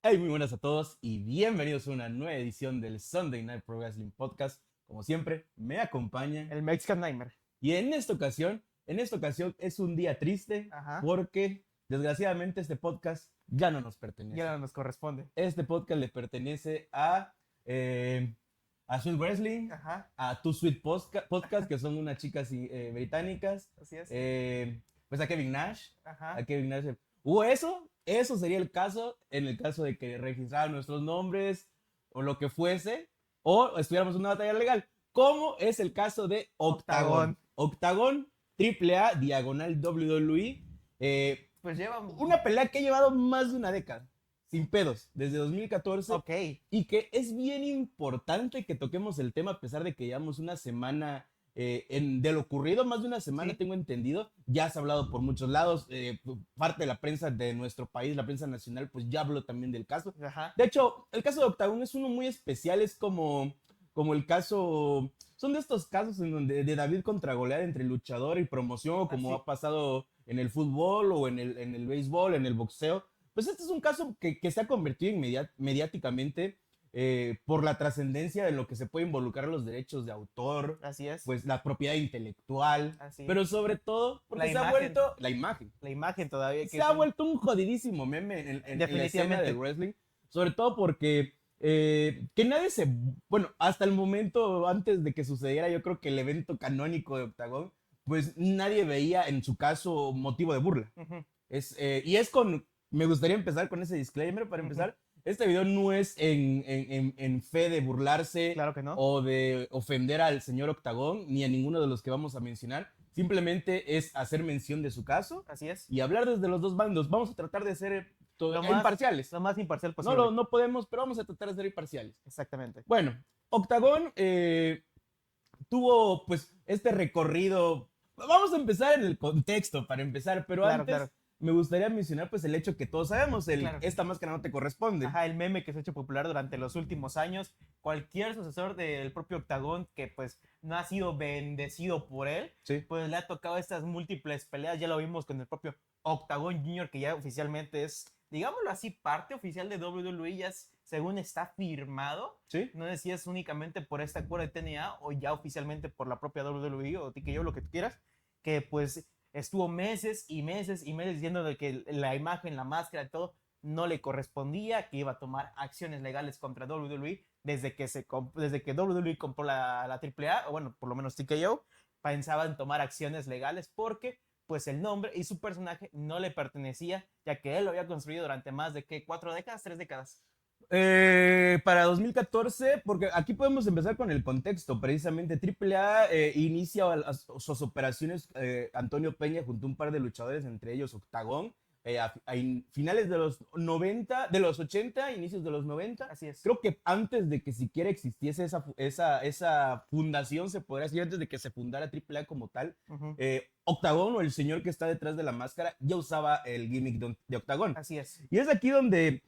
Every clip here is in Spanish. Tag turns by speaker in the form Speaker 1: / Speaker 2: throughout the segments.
Speaker 1: Hey, muy buenas a todos y bienvenidos a una nueva edición del Sunday Night Pro Wrestling Podcast. Como siempre, me acompaña
Speaker 2: El Mexican Nightmare.
Speaker 1: y en esta ocasión es un día triste
Speaker 2: Ajá.
Speaker 1: porque desgraciadamente este podcast ya no nos
Speaker 2: Ya
Speaker 1: pertenece.
Speaker 2: no nos corresponde.
Speaker 1: Este podcast le pertenece a Sweet Wrestling,
Speaker 2: Ajá.
Speaker 1: a Two Sweet Podcast, que son unas chicas británicas,
Speaker 2: Así es.
Speaker 1: pues a Kevin Nash,
Speaker 2: Ajá.
Speaker 1: ¿Hubo eso? Eso sería el caso en el caso de que registraran nuestros nombres o lo que fuese, o estuviéramos en una batalla legal, como es el caso de Octagon.
Speaker 2: Octagón.
Speaker 1: Octagon, AAA, diagonal WWE,
Speaker 2: Pues lleva.
Speaker 1: una pelea que ha llevado más de una década, sin pedos, desde 2014,
Speaker 2: Ok.
Speaker 1: y que es bien importante que toquemos el tema a pesar de que llevamos una semana de lo ocurrido, más de una semana,
Speaker 2: Sí.
Speaker 1: tengo entendido, ya se ha hablado por muchos lados, parte de la prensa de nuestro país, la prensa nacional, pues ya habló también del caso.
Speaker 2: Ajá.
Speaker 1: De hecho, el caso de Octagon es uno muy especial, es como el caso, son de estos casos en donde de David contra Goliat entre luchador y promoción, como
Speaker 2: Así.
Speaker 1: ha pasado en el fútbol o en el béisbol, en el boxeo. Pues este es un caso que se ha convertido mediáticamente por la trascendencia de lo que se puede involucrar los derechos de autor,
Speaker 2: Así es.
Speaker 1: pues la propiedad intelectual,
Speaker 2: Así.
Speaker 1: pero sobre todo porque
Speaker 2: La
Speaker 1: se ha
Speaker 2: imagen.
Speaker 1: vuelto la imagen.
Speaker 2: La imagen todavía que
Speaker 1: Se ha vuelto un jodidísimo meme en la escena
Speaker 2: Definitivamente.
Speaker 1: del wrestling, sobre todo porque que nadie bueno, hasta el momento, antes de que sucediera, yo creo que el evento canónico de Octagon, pues nadie veía en su caso motivo de burla.
Speaker 2: Ujú.
Speaker 1: Me gustaría empezar con ese disclaimer para
Speaker 2: Ujú.
Speaker 1: empezar. Este video no es en fe de burlarse
Speaker 2: Claro que no.
Speaker 1: o de ofender al señor Octagon, ni a ninguno de los que vamos a mencionar. Simplemente es hacer mención de su caso
Speaker 2: Así es.
Speaker 1: y hablar desde los dos bandos. Vamos a tratar de ser
Speaker 2: Lo más,
Speaker 1: imparciales.
Speaker 2: lo más imparcial
Speaker 1: No,
Speaker 2: posible.
Speaker 1: no podemos, pero vamos a tratar de ser imparciales.
Speaker 2: Exactamente.
Speaker 1: Bueno, Octagon tuvo pues este recorrido. Vamos a empezar en el contexto para empezar, pero
Speaker 2: Claro,
Speaker 1: antes
Speaker 2: claro.
Speaker 1: me gustaría mencionar pues el hecho que todos sabemos,
Speaker 2: Claro.
Speaker 1: esta máscara no te corresponde.
Speaker 2: Ajá, el meme que se ha hecho popular durante los últimos años. Cualquier sucesor del propio Octagón que pues no ha sido bendecido por él,
Speaker 1: Sí.
Speaker 2: pues le ha tocado estas múltiples peleas. Ya lo vimos con el propio Octagón Junior, que ya oficialmente es, digámoslo así, parte oficial de WWE, ya según está firmado.
Speaker 1: Sí.
Speaker 2: No sé si es únicamente por este acuerdo de TNA o ya oficialmente por la propia WWE o TKO, lo que tú quieras, que pues estuvo meses y meses y meses diciendo de que la imagen, la máscara, todo no le correspondía, que iba a tomar acciones legales contra WWE desde que WWE compró la AAA, o bueno, por lo menos TKO, pensaba en tomar acciones legales porque pues el nombre y su personaje no le pertenecía, ya que él lo había construido durante más de, ¿qué? ¿4 décadas? ¿3 décadas?
Speaker 1: Para 2014, porque aquí podemos empezar con el contexto. Precisamente AAA inicia sus operaciones Antonio Peña junto a un par de luchadores, entre ellos Octagón, a finales de los 90, de los 80, inicios de los 90.
Speaker 2: Así es.
Speaker 1: Creo que antes de que siquiera existiese esa fundación, se podría decir, antes de que se fundara AAA como tal,
Speaker 2: Uh-huh.
Speaker 1: Octagón o el señor que está detrás de la máscara ya usaba el gimmick de Octagón.
Speaker 2: Así es.
Speaker 1: Y es aquí donde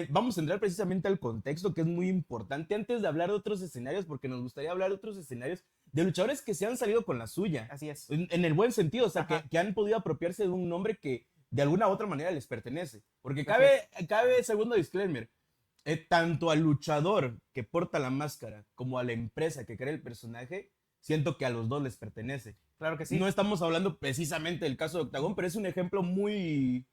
Speaker 1: vamos a entrar precisamente al contexto, que es muy importante antes de hablar de otros escenarios, porque nos gustaría hablar de otros escenarios de luchadores que se han salido con la suya.
Speaker 2: Así es.
Speaker 1: En el buen sentido, o sea,
Speaker 2: Ajá.
Speaker 1: que han podido apropiarse de un nombre que de alguna u otra manera les pertenece. Porque cabe segundo disclaimer, tanto al luchador que porta la máscara como a la empresa que crea el personaje, siento que a los dos les pertenece.
Speaker 2: Claro que sí.
Speaker 1: No estamos hablando precisamente del caso de Octagon, pero es un ejemplo muy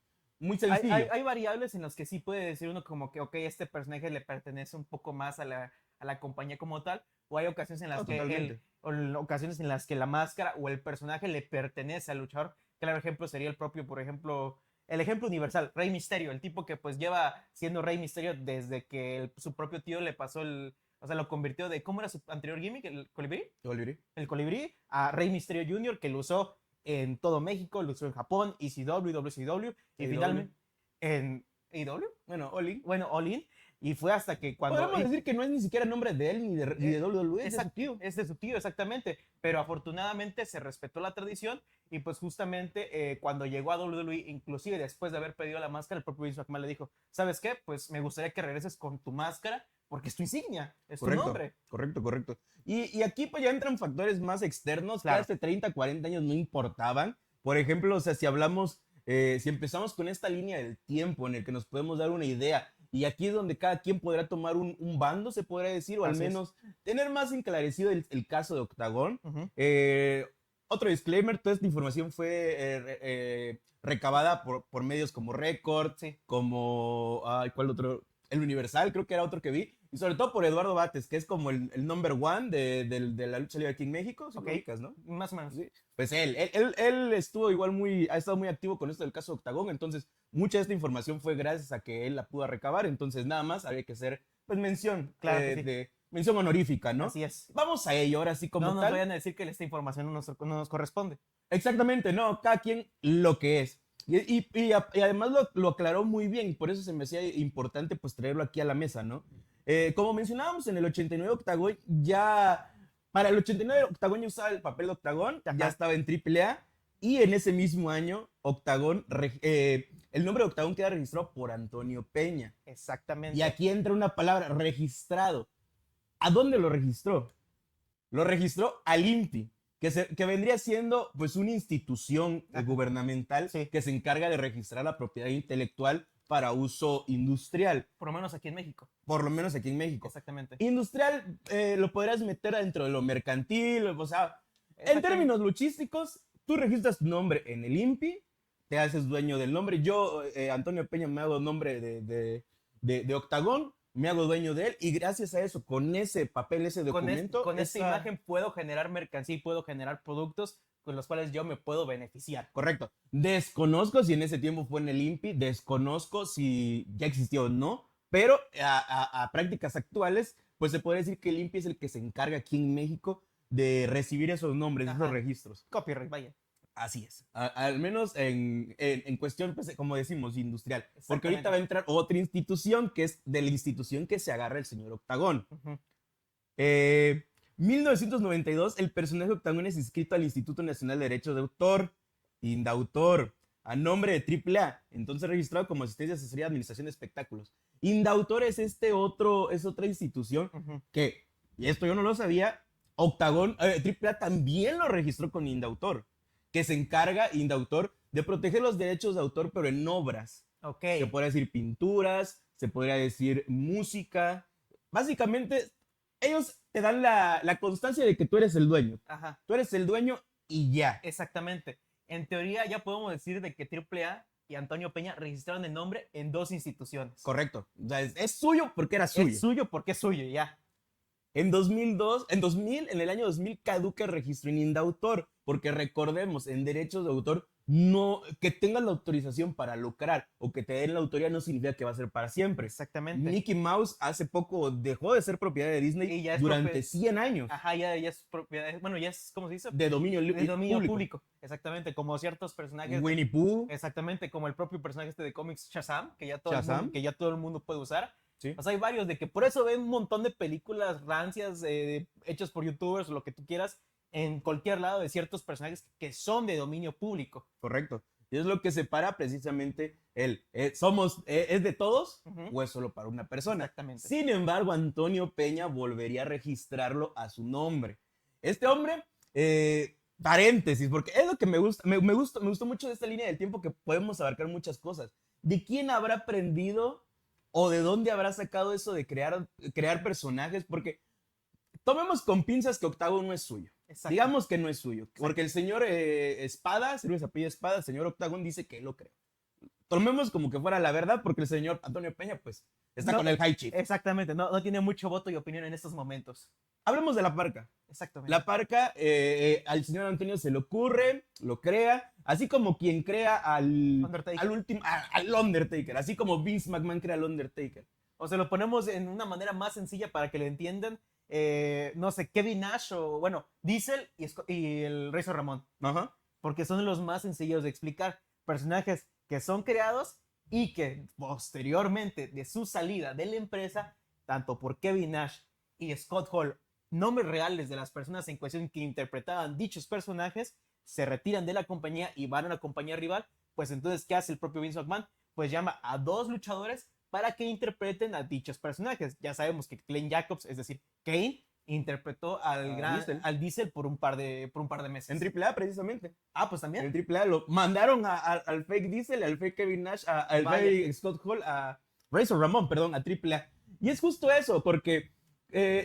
Speaker 1: sencillo.
Speaker 2: Hay variables en las que sí puede decir uno como que, ok, este personaje le pertenece un poco más a la compañía como tal, o hay ocasiones en las ocasiones en las que la máscara o el personaje le pertenece al luchador. Claro ejemplo sería el propio, por ejemplo, el ejemplo universal, Rey Mysterio, el tipo que pues lleva siendo Rey Mysterio desde que su propio tío le pasó o sea, lo convirtió de, ¿cómo era su anterior gimmick? ¿El colibrí? El colibrí a Rey Mysterio Jr., que lo usó en todo México, lo usó en Japón, ECW, WCW, y finalmente en AEW.
Speaker 1: Bueno, Oli.
Speaker 2: Bueno, All In. Y fue hasta que cuando...
Speaker 1: Podemos decir que no es ni siquiera nombre de él ni de WWE,
Speaker 2: es
Speaker 1: de su tío.
Speaker 2: Es de su tío, exactamente. Pero afortunadamente se respetó la tradición y pues justamente cuando llegó a WWE, inclusive después de haber pedido la máscara, el propio Vince McMahon le dijo, ¿sabes qué? Pues me gustaría que regreses con tu máscara porque es tu insignia, es
Speaker 1: Correcto,
Speaker 2: tu nombre.
Speaker 1: correcto. Y aquí pues ya entran factores más externos
Speaker 2: Claro.
Speaker 1: que hace 30, 40 años no importaban. Por ejemplo, o sea, si empezamos con esta línea del tiempo en el que nos podemos dar una idea y aquí es donde cada quien podrá tomar un bando, se podría decir, o al
Speaker 2: Así es.
Speaker 1: menos tener más enclarecido el caso de Octagon.
Speaker 2: Ujú.
Speaker 1: Otro disclaimer, toda esta información fue recabada por medios como Record,
Speaker 2: Sí.
Speaker 1: como, ay, ¿cuál otro? El Universal, creo que era otro que vi, y sobre todo por Eduardo Bates, que es como el number one de la lucha libre aquí en México, si
Speaker 2: Ok.
Speaker 1: lo ubicas, ¿no?
Speaker 2: Más o menos.
Speaker 1: Sí. Pues él estuvo igual ha estado muy activo con esto del caso Octagón, entonces mucha de esta información fue gracias a que él la pudo recabar, entonces nada más había que hacer, pues, mención,
Speaker 2: Claro que sí.
Speaker 1: mención honorífica, ¿no?
Speaker 2: Así es.
Speaker 1: Vamos a ello, ahora sí como
Speaker 2: No nos
Speaker 1: tal.
Speaker 2: vayan a decir que esta información no nos corresponde.
Speaker 1: Exactamente, no, cada quien lo que es. Y además lo aclaró muy bien, por eso se me hacía importante pues traerlo aquí a la mesa, ¿no? Como mencionábamos en el 89 Octagón, para el 89 Octagón ya usaba el papel de Octagón,
Speaker 2: Ajá.
Speaker 1: ya estaba en AAA, y en ese mismo año Octagón, el nombre de Octagón queda registrado por Antonio Peña.
Speaker 2: Exactamente.
Speaker 1: Y aquí entra una palabra, registrado. ¿A dónde lo registró? Lo registró al INPI, que vendría siendo pues una institución gubernamental
Speaker 2: Sí.
Speaker 1: que se encarga de registrar la propiedad intelectual para uso industrial.
Speaker 2: Por lo menos aquí en México.
Speaker 1: Por lo menos aquí en México.
Speaker 2: Exactamente.
Speaker 1: Industrial lo podrás meter dentro de lo mercantil, o sea, en términos luchísticos, tú registras tu nombre en el INPI, te haces dueño del nombre. Yo, Antonio Peña, me hago nombre de Octagón, me hago dueño de él, y gracias a eso, con ese papel, ese documento,
Speaker 2: Con esta imagen puedo generar mercancía y puedo generar productos con los cuales yo me puedo beneficiar.
Speaker 1: Correcto. Desconozco si en ese tiempo fue en el INPI, desconozco si ya existió o no, pero a prácticas actuales, pues se puede decir que el INPI es el que se encarga aquí en México de recibir esos nombres, esos registros.
Speaker 2: Copyright, vaya.
Speaker 1: Así es. Al menos en cuestión, pues, como decimos, industrial. Porque ahorita va a entrar otra institución que es de la institución que se agarra el señor Octagón. 1992, el personaje Octagón es inscrito al Instituto Nacional de Derechos de Autor, Indautor, a nombre de AAA, entonces registrado como Asistencia, Asesoría, Administración de Espectáculos. Indautor es es otra institución que, y esto yo no lo sabía, Octagón, AAA también lo registró con Indautor, que se encarga, Indautor, de proteger los derechos de autor, pero en obras.
Speaker 2: Ok.
Speaker 1: Se podría decir pinturas, se podría decir música. Básicamente, ellos te dan la constancia de que tú eres el dueño.
Speaker 2: Ajá.
Speaker 1: Tú eres el dueño y ya.
Speaker 2: Exactamente. En teoría ya podemos decir de que AAA y Antonio Peña registraron el nombre en dos instituciones.
Speaker 1: Correcto. O sea, es suyo porque era suyo.
Speaker 2: Es suyo porque es suyo, ya.
Speaker 1: En 2002, en el año 2000 caduca el registro en Indautor, porque recordemos, en derechos de autor, no, que tengas la autorización para lucrar o que te den la autoría no significa que va a ser para siempre.
Speaker 2: Exactamente.
Speaker 1: Mickey Mouse hace poco dejó de ser propiedad de Disney
Speaker 2: Y ya es
Speaker 1: durante 100 años.
Speaker 2: Ajá, ya es propiedad, bueno, ya es, ¿cómo se dice?
Speaker 1: De dominio,
Speaker 2: público. Exactamente, como ciertos personajes.
Speaker 1: Winnie Pooh.
Speaker 2: Exactamente, como el propio personaje de cómics Shazam, que ya todo el mundo puede usar.
Speaker 1: Sí.
Speaker 2: O sea, hay varios de que por eso ven un montón de películas rancias hechas por youtubers o lo que tú quieras en cualquier lado de ciertos personajes que son de dominio público.
Speaker 1: Correcto. Y es lo que separa precisamente ¿es de todos o es solo para una persona?
Speaker 2: Exactamente.
Speaker 1: Sin embargo, Antonio Peña volvería a registrarlo a su nombre. Este hombre, paréntesis, porque es lo que me gusta, me gustó mucho de esta línea del tiempo, que podemos abarcar muchas cosas. ¿De quién habrá aprendido o de dónde habrá sacado eso de crear personajes? Porque tomemos con pinzas que Octagón no es suyo. Exacto. Digamos que no es suyo. Exacto. Porque el señor Espada, se apellida Espada, el señor Octagón dice que él lo creó. Tomemos como que fuera la verdad, porque el señor Antonio Peña, pues, está con el high chief.
Speaker 2: Exactamente, no tiene mucho voto y opinión en estos momentos.
Speaker 1: Hablemos de la parca.
Speaker 2: Exactamente.
Speaker 1: La parca, al señor Antonio se le ocurre, lo crea, así como quien crea al Undertaker, así como Vince McMahon crea al Undertaker.
Speaker 2: O sea, lo ponemos en una manera más sencilla para que lo entiendan. No sé, Kevin Nash o, bueno, Diesel y el Razor Ramón.
Speaker 1: Ajá.
Speaker 2: Porque son los más sencillos de explicar. Personajes que son creados y que posteriormente de su salida de la empresa, tanto por Kevin Nash y Scott Hall, nombres reales de las personas en cuestión que interpretaban dichos personajes, se retiran de la compañía y van a una compañía rival. Pues entonces, ¿qué hace el propio Vince McMahon? Pues llama a dos luchadores para que interpreten a dichos personajes. Ya sabemos que Glenn Jacobs, es decir, Kane, interpretó al Diesel por un par de meses.
Speaker 1: En AAA, precisamente.
Speaker 2: Ah, pues también.
Speaker 1: En AAA lo mandaron al fake Diesel, al fake Kevin Nash, al fake Scott Hall a Razor Ramón, perdón, a AAA. Y es justo eso, porque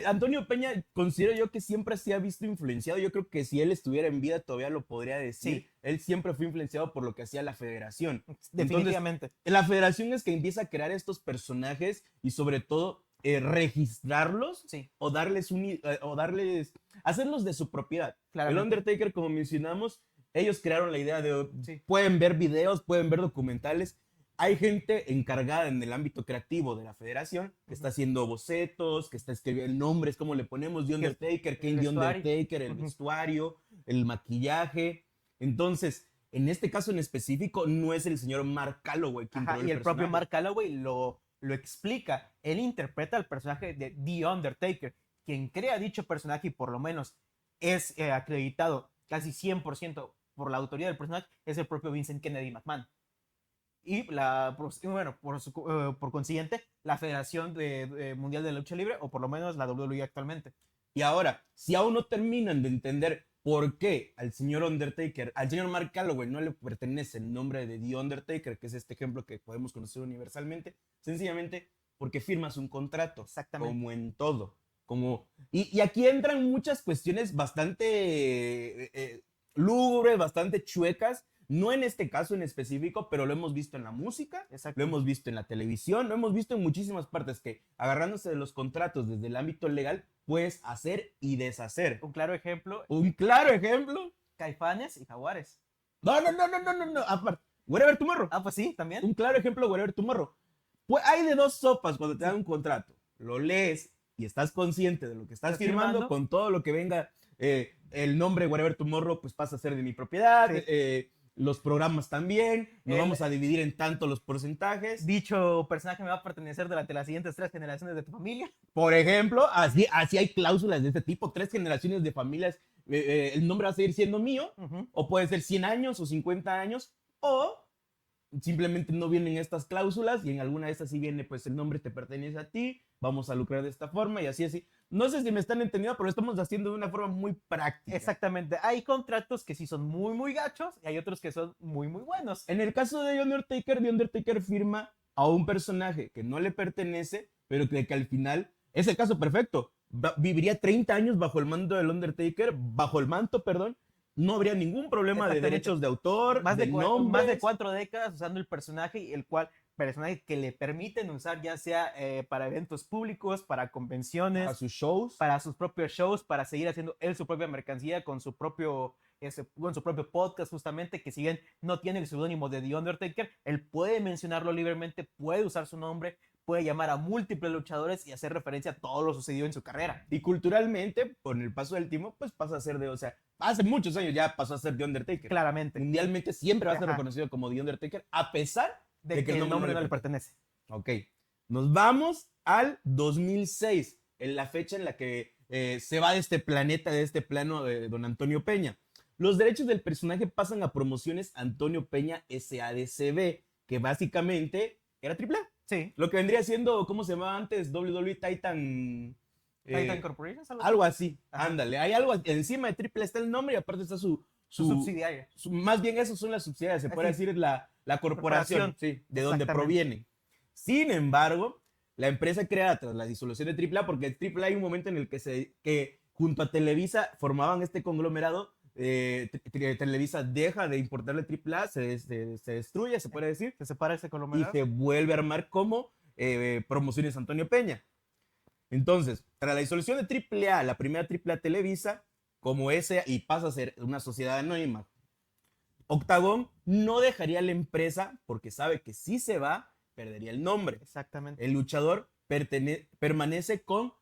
Speaker 1: Antonio Peña considero yo que siempre se ha visto influenciado. Yo creo que si él estuviera en vida todavía lo podría decir.
Speaker 2: Sí.
Speaker 1: Él siempre fue influenciado por lo que hacía la federación.
Speaker 2: Definitivamente.
Speaker 1: Entonces, la federación es que empieza a crear estos personajes y sobre todo registrarlos
Speaker 2: Sí.
Speaker 1: o darles, hacerlos de su propiedad.
Speaker 2: Claramente.
Speaker 1: El Undertaker, como mencionamos, ellos crearon la idea de,
Speaker 2: Sí.
Speaker 1: pueden ver videos, pueden ver documentales. Hay gente encargada en el ámbito creativo de la federación que está haciendo bocetos, que está escribiendo nombres, cómo le ponemos The Undertaker, Kane The Undertaker, el vestuario, el maquillaje. Entonces, en este caso en específico, no es el señor Mark Calaway quien creó
Speaker 2: y el propio Mark Calaway lo explica. Él interpreta al personaje de The Undertaker. Quien crea dicho personaje y por lo menos es acreditado casi 100% por la autoría del personaje es el propio Vincent Kennedy McMahon. Y por consiguiente, la Federación Mundial de la Lucha Libre, o por lo menos la WWE actualmente.
Speaker 1: Y ahora, si aún no terminan de entender por qué al señor Undertaker, al señor Mark Calaway no le pertenece el nombre de The Undertaker, que es este ejemplo que podemos conocer universalmente, sencillamente porque firmas un contrato.
Speaker 2: Exactamente.
Speaker 1: Como en todo. Y aquí entran muchas cuestiones bastante lúgubres, bastante chuecas. No en este caso en específico, pero lo hemos visto en la música, lo hemos visto en la televisión, lo hemos visto en muchísimas partes que agarrándose de los contratos desde el ámbito legal, puedes hacer y deshacer.
Speaker 2: Un claro ejemplo. Caifanes y Jaguares.
Speaker 1: No. Aparte, Wherever Tomorrow.
Speaker 2: Pues sí, también.
Speaker 1: Un claro ejemplo, Wherever Tomorrow. Pues hay de dos sopas cuando te dan un contrato. Lo lees y estás consciente de lo que estás firmando, con todo lo que venga. El nombre Wherever Tomorrow pues pasa a ser de mi propiedad. Sí. Los programas también, nos vamos a dividir en tanto los porcentajes.
Speaker 2: Dicho personaje me va a pertenecer durante las siguientes 3 generaciones de tu familia.
Speaker 1: Por ejemplo, así hay cláusulas de este tipo, 3 generaciones de familias, el nombre va a seguir siendo mío, o puede ser 100 años o 50 años, o simplemente no vienen estas cláusulas y en alguna de estas sí viene, pues el nombre te pertenece a ti, vamos a lucrar de esta forma y así. No sé si me están entendiendo, pero lo estamos haciendo de una forma muy práctica.
Speaker 2: Exactamente. Hay contratos que sí son muy, muy gachos y hay otros que son muy, muy buenos.
Speaker 1: En el caso de The Undertaker firma a un personaje que no le pertenece, pero que al final es el caso perfecto. Viviría 30 años bajo el manto del Undertaker, no habría ningún problema de derechos de autor,
Speaker 2: más de 4 décadas usando el personaje, personaje que le permiten usar ya sea para eventos públicos, para convenciones, para sus propios shows, para seguir haciendo él su propia mercancía con su propio podcast justamente, que si bien no tiene el seudónimo de The Undertaker, él puede mencionarlo libremente, puede usar su nombre, puede llamar a múltiples luchadores y hacer referencia a todo lo sucedido en su carrera.
Speaker 1: Y culturalmente, con el paso del tiempo, pues pasa a ser hace muchos años ya pasó a ser The Undertaker.
Speaker 2: Claramente.
Speaker 1: Mundialmente siempre va a ser reconocido como The Undertaker, a pesar de que el nombre no le pertenece. Ok. Nos vamos al 2006, en la fecha en la que se va de este planeta, de este plano de don Antonio Peña. Los derechos del personaje pasan a Promociones Antonio Peña SADCB, que básicamente era AAA.
Speaker 2: Sí.
Speaker 1: Lo que vendría siendo, ¿cómo se llamaba antes? WWE Titan.
Speaker 2: Titan Corporation.
Speaker 1: Algo así. Ándale. Hay algo encima de AAA está el nombre y aparte está su
Speaker 2: subsidiaria.
Speaker 1: Más bien esos son las subsidiarias. Se puede decir la corporación. Sí, de donde proviene. Sin embargo, la empresa creada tras la disolución de AAA, porque AAA hay un momento en el que junto a Televisa formaban este conglomerado. Televisa deja de importarle AAA, se destruye, se puede decir.
Speaker 2: Se separa ese conglomerado.
Speaker 1: Y se vuelve a armar como Promociones Antonio Peña. Entonces, tras la disolución de AAA, la primera AAA Televisa, como ese, y pasa a ser una sociedad anónima, Octagon no dejaría la empresa porque sabe que si se va, perdería el nombre.
Speaker 2: Exactamente.
Speaker 1: El luchador permanece con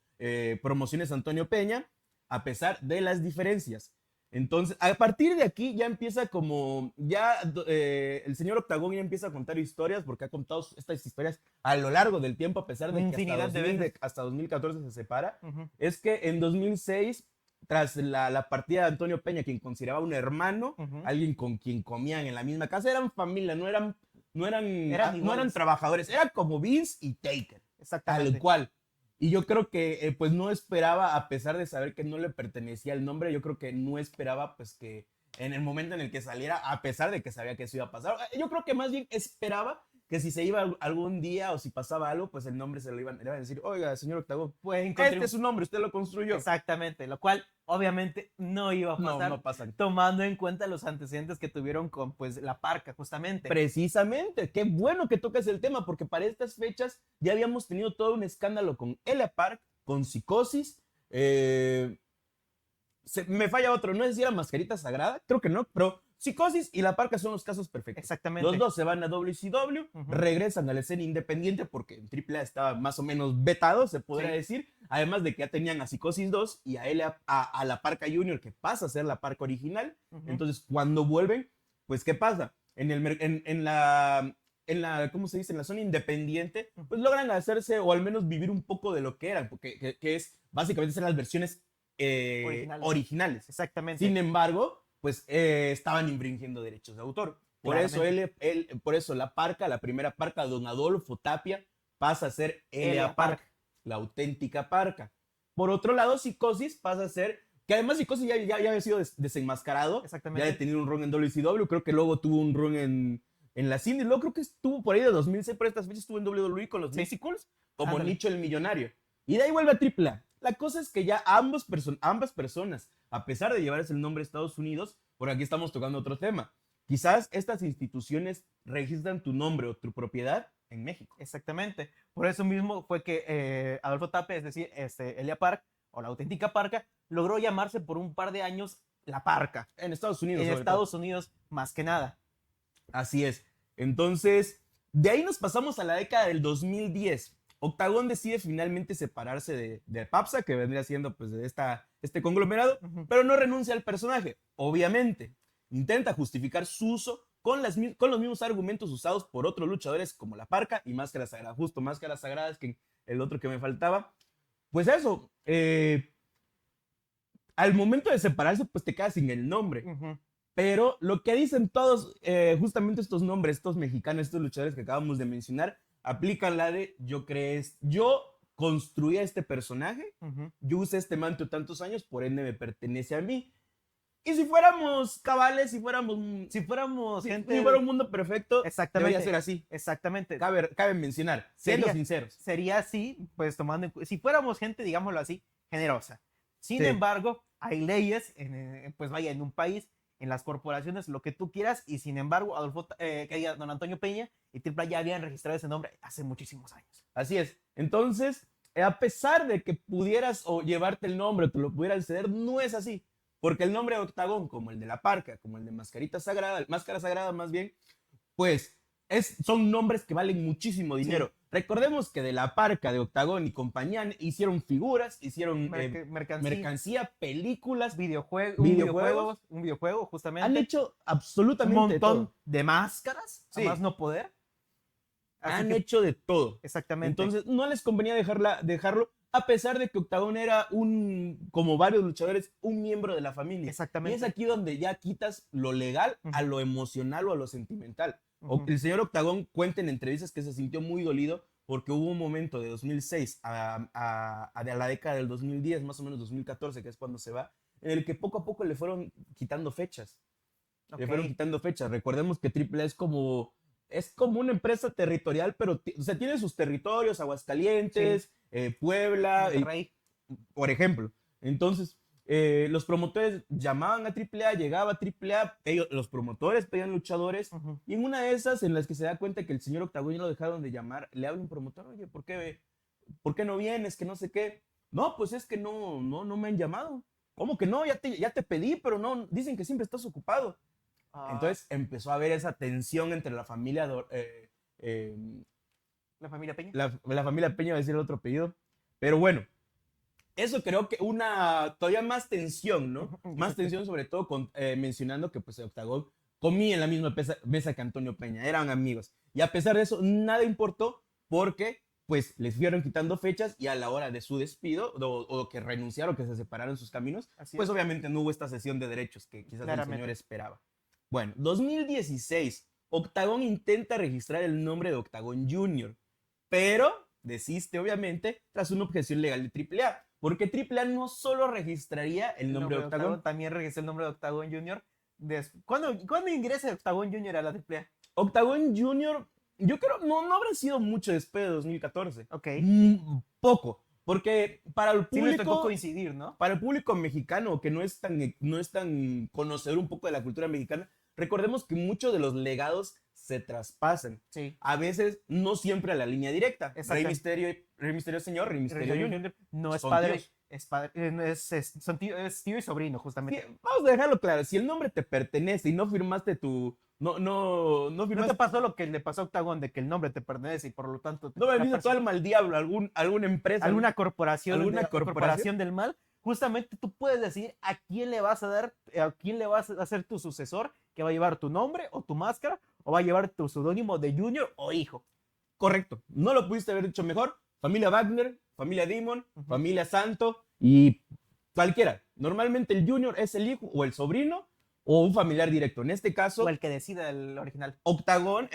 Speaker 1: Promociones Antonio Peña a pesar de las diferencias. Entonces, a partir de aquí ya empieza el señor Octagon ya empieza a contar historias, porque ha contado estas historias a lo largo del tiempo, a pesar de que hasta 2014 se separa. Es que en 2006, tras la partida de Antonio Peña, quien consideraba un hermano, alguien con quien comían en la misma casa, eran familia, no eran trabajadores, era como Vince y Taker.
Speaker 2: Exactamente.
Speaker 1: Tal cual. Y yo creo que pues no esperaba, a pesar de saber que no le pertenecía el nombre, yo creo que no esperaba pues que en el momento en el que saliera, a pesar de que sabía que eso iba a pasar, yo creo que más bien esperaba que si se iba algún día o si pasaba algo, pues el nombre le iban a decir, oiga, señor Octagón, este es su nombre, usted lo construyó.
Speaker 2: Exactamente, lo cual obviamente no iba a pasar,
Speaker 1: No pasan.
Speaker 2: tomando en cuenta los antecedentes que tuvieron con pues la Parca, justamente.
Speaker 1: Precisamente, qué bueno que tocas el tema, porque para estas fechas ya habíamos tenido todo un escándalo con Elia Park, con Psicosis, me falla otro, no sé si era Mascarita Sagrada, creo que no, pero Psicosis y La Parca son los casos perfectos.
Speaker 2: Exactamente.
Speaker 1: Los dos se van a WCW, regresan a la escena independiente porque en AAA estaba más o menos vetado, se podría decir, además de que ya tenían a Psicosis 2 y a él a La Parca Junior, que pasa a ser La Parca original. Entonces, cuando vuelven, pues, ¿qué pasa? En la, ¿cómo se dice? En la zona independiente, pues logran hacerse o al menos vivir un poco de lo que eran, porque que es básicamente ser las versiones originales.
Speaker 2: Exactamente.
Speaker 1: Sin embargo, pues estaban infringiendo derechos de autor. Por eso por eso la Parca, la primera Parca, Don Adolfo Tapia, pasa a ser Elia Park, la auténtica Parca. Por otro lado, Psicosis pasa a ser, que además Psicosis ya había sido desenmascarado, ya había tenido un run en WCW, creo que luego tuvo un run en las Indies, luego creo que estuvo por ahí de 2006, por estas fechas estuvo en WWE con los Mysticals, como Nicho el Millonario. Y de ahí vuelve a AAA. La cosa es que ya ambas personas, a pesar de llevarse el nombre de Estados Unidos, por aquí estamos tocando otro tema. Quizás estas instituciones registran tu nombre o tu propiedad en México.
Speaker 2: Exactamente. Por eso mismo fue que Adolfo Tapia, es decir, Elia Park, o la auténtica Parca, logró llamarse por un par de años La Parca.
Speaker 1: En Estados Unidos.
Speaker 2: En Estados Unidos, más que nada.
Speaker 1: Así es. Entonces, de ahí nos pasamos a la década del 2010. Octagón decide finalmente separarse de Papsa, que vendría siendo pues de este conglomerado, pero no renuncia al personaje, obviamente. Intenta justificar su uso con los mismos argumentos usados por otros luchadores como La Parca y Máscara Sagrada. Justo Máscara Sagrada es que el otro que me faltaba. Pues eso, al momento de separarse, pues te quedas sin el nombre. Pero lo que dicen todos, justamente estos nombres, estos mexicanos, estos luchadores que acabamos de mencionar, aplican la de yo construí a este personaje, yo usé este manto tantos años, por ende me pertenece a mí. Y si fuéramos cabales, si fuera un mundo perfecto, debería ser así.
Speaker 2: Exactamente.
Speaker 1: Cabe mencionar, siendo sinceros.
Speaker 2: Sería así, pues si fuéramos gente, digámoslo así, generosa. Sin embargo, hay leyes, pues vaya, en un país, en las corporaciones, lo que tú quieras, y sin embargo, don Antonio Peña y Triple A ya habían registrado ese nombre hace muchísimos años.
Speaker 1: Así es. Entonces, a pesar de que pudieras o llevarte el nombre, o te lo pudieran ceder, no es así. Porque el nombre de Octagón, como el de La Parca, como el de Máscara Sagrada más bien, pues son nombres que valen muchísimo dinero. Sí. Recordemos que de La Parca, de Octagón y compañía hicieron figuras, hicieron mercancía, películas,
Speaker 2: videojuegos, un videojuego justamente.
Speaker 1: Han hecho absolutamente
Speaker 2: un montón
Speaker 1: todo.
Speaker 2: De máscaras,
Speaker 1: sí.
Speaker 2: A más no poder.
Speaker 1: Han hecho de todo.
Speaker 2: Exactamente.
Speaker 1: Entonces no les convenía dejarlo, a pesar de que Octagón era como varios luchadores, un miembro de la familia.
Speaker 2: Exactamente.
Speaker 1: Y es aquí donde ya quitas lo legal a lo emocional o a lo sentimental. El señor Octagón cuenta en entrevistas que se sintió muy dolido porque hubo un momento de 2006 a la década del 2010, más o menos 2014, que es cuando se va, en el que poco a poco le fueron quitando fechas. Recordemos que AAA es como una empresa territorial, pero tiene sus territorios, Aguascalientes, Puebla, por ejemplo. Entonces, los promotores llamaban a AAA, llegaba a AAA, los promotores pedían luchadores, y en una de esas en las que se da cuenta que el señor Octagón ya lo dejaron de llamar, le habla un promotor, oye, ¿por qué no vienes? Que no sé qué. No, pues es que no me han llamado. ¿Cómo que no? Ya te pedí, pero no, dicen que siempre estás ocupado. Entonces empezó a haber esa tensión entre la familia
Speaker 2: la familia Peña.
Speaker 1: La familia Peña, va a decir el otro apellido. Pero bueno, eso creo que todavía más tensión, ¿no? Más tensión, sobre todo mencionando que pues Octagón comía en la misma mesa que Antonio Peña, eran amigos. Y a pesar de eso, nada importó porque pues les fueron quitando fechas y a la hora de su despido o que renunciaron, que se separaron sus caminos, pues obviamente no hubo esta cesión de derechos que quizás el señor esperaba. Bueno, 2016, Octagón intenta registrar el nombre de Octagón Junior, pero desiste obviamente tras una objeción legal de AAA, porque AAA no solo registraría el nombre de Octagón,
Speaker 2: también registra el nombre de Octagón Junior. ¿Cuándo ingresa Octagón Junior a la AAA?
Speaker 1: Octagón Junior yo creo, no habrá sido mucho después de 2014.
Speaker 2: Ok.
Speaker 1: Poco. Porque
Speaker 2: Sí les tocó coincidir, ¿no?
Speaker 1: para el público mexicano que no es tan conocedor un poco de la cultura mexicana, recordemos que muchos de los legados se traspasan.
Speaker 2: Sí.
Speaker 1: A veces, no siempre a la línea directa.
Speaker 2: Exacto.
Speaker 1: Rey Misterio señor, Rey Misterio Junior.
Speaker 2: No es
Speaker 1: son
Speaker 2: padre,
Speaker 1: tíos.
Speaker 2: es padre, es tío y sobrino, justamente.
Speaker 1: Sí, vamos a dejarlo claro. Si el nombre te pertenece y no firmaste tu... No
Speaker 2: ¿No
Speaker 1: firmaste...
Speaker 2: te pasó lo que le pasó a Octagon de que el nombre te pertenece y por lo tanto
Speaker 1: No me vino tu alma al diablo, alguna empresa.
Speaker 2: alguna corporación,
Speaker 1: ¿Alguna
Speaker 2: corporación del mal? Justamente tú puedes decidir a quién le vas a dar, a quién le vas a hacer tu sucesor, que va a llevar tu nombre o tu máscara, o va a llevar tu seudónimo de Junior o hijo.
Speaker 1: Correcto. No lo pudiste haber hecho mejor. Familia Wagner, familia Demon,
Speaker 2: Ujú.
Speaker 1: familia Santo y cualquiera. Normalmente el Junior es el hijo o el sobrino o un familiar directo. En este caso,
Speaker 2: O el que decida el original.
Speaker 1: Octagon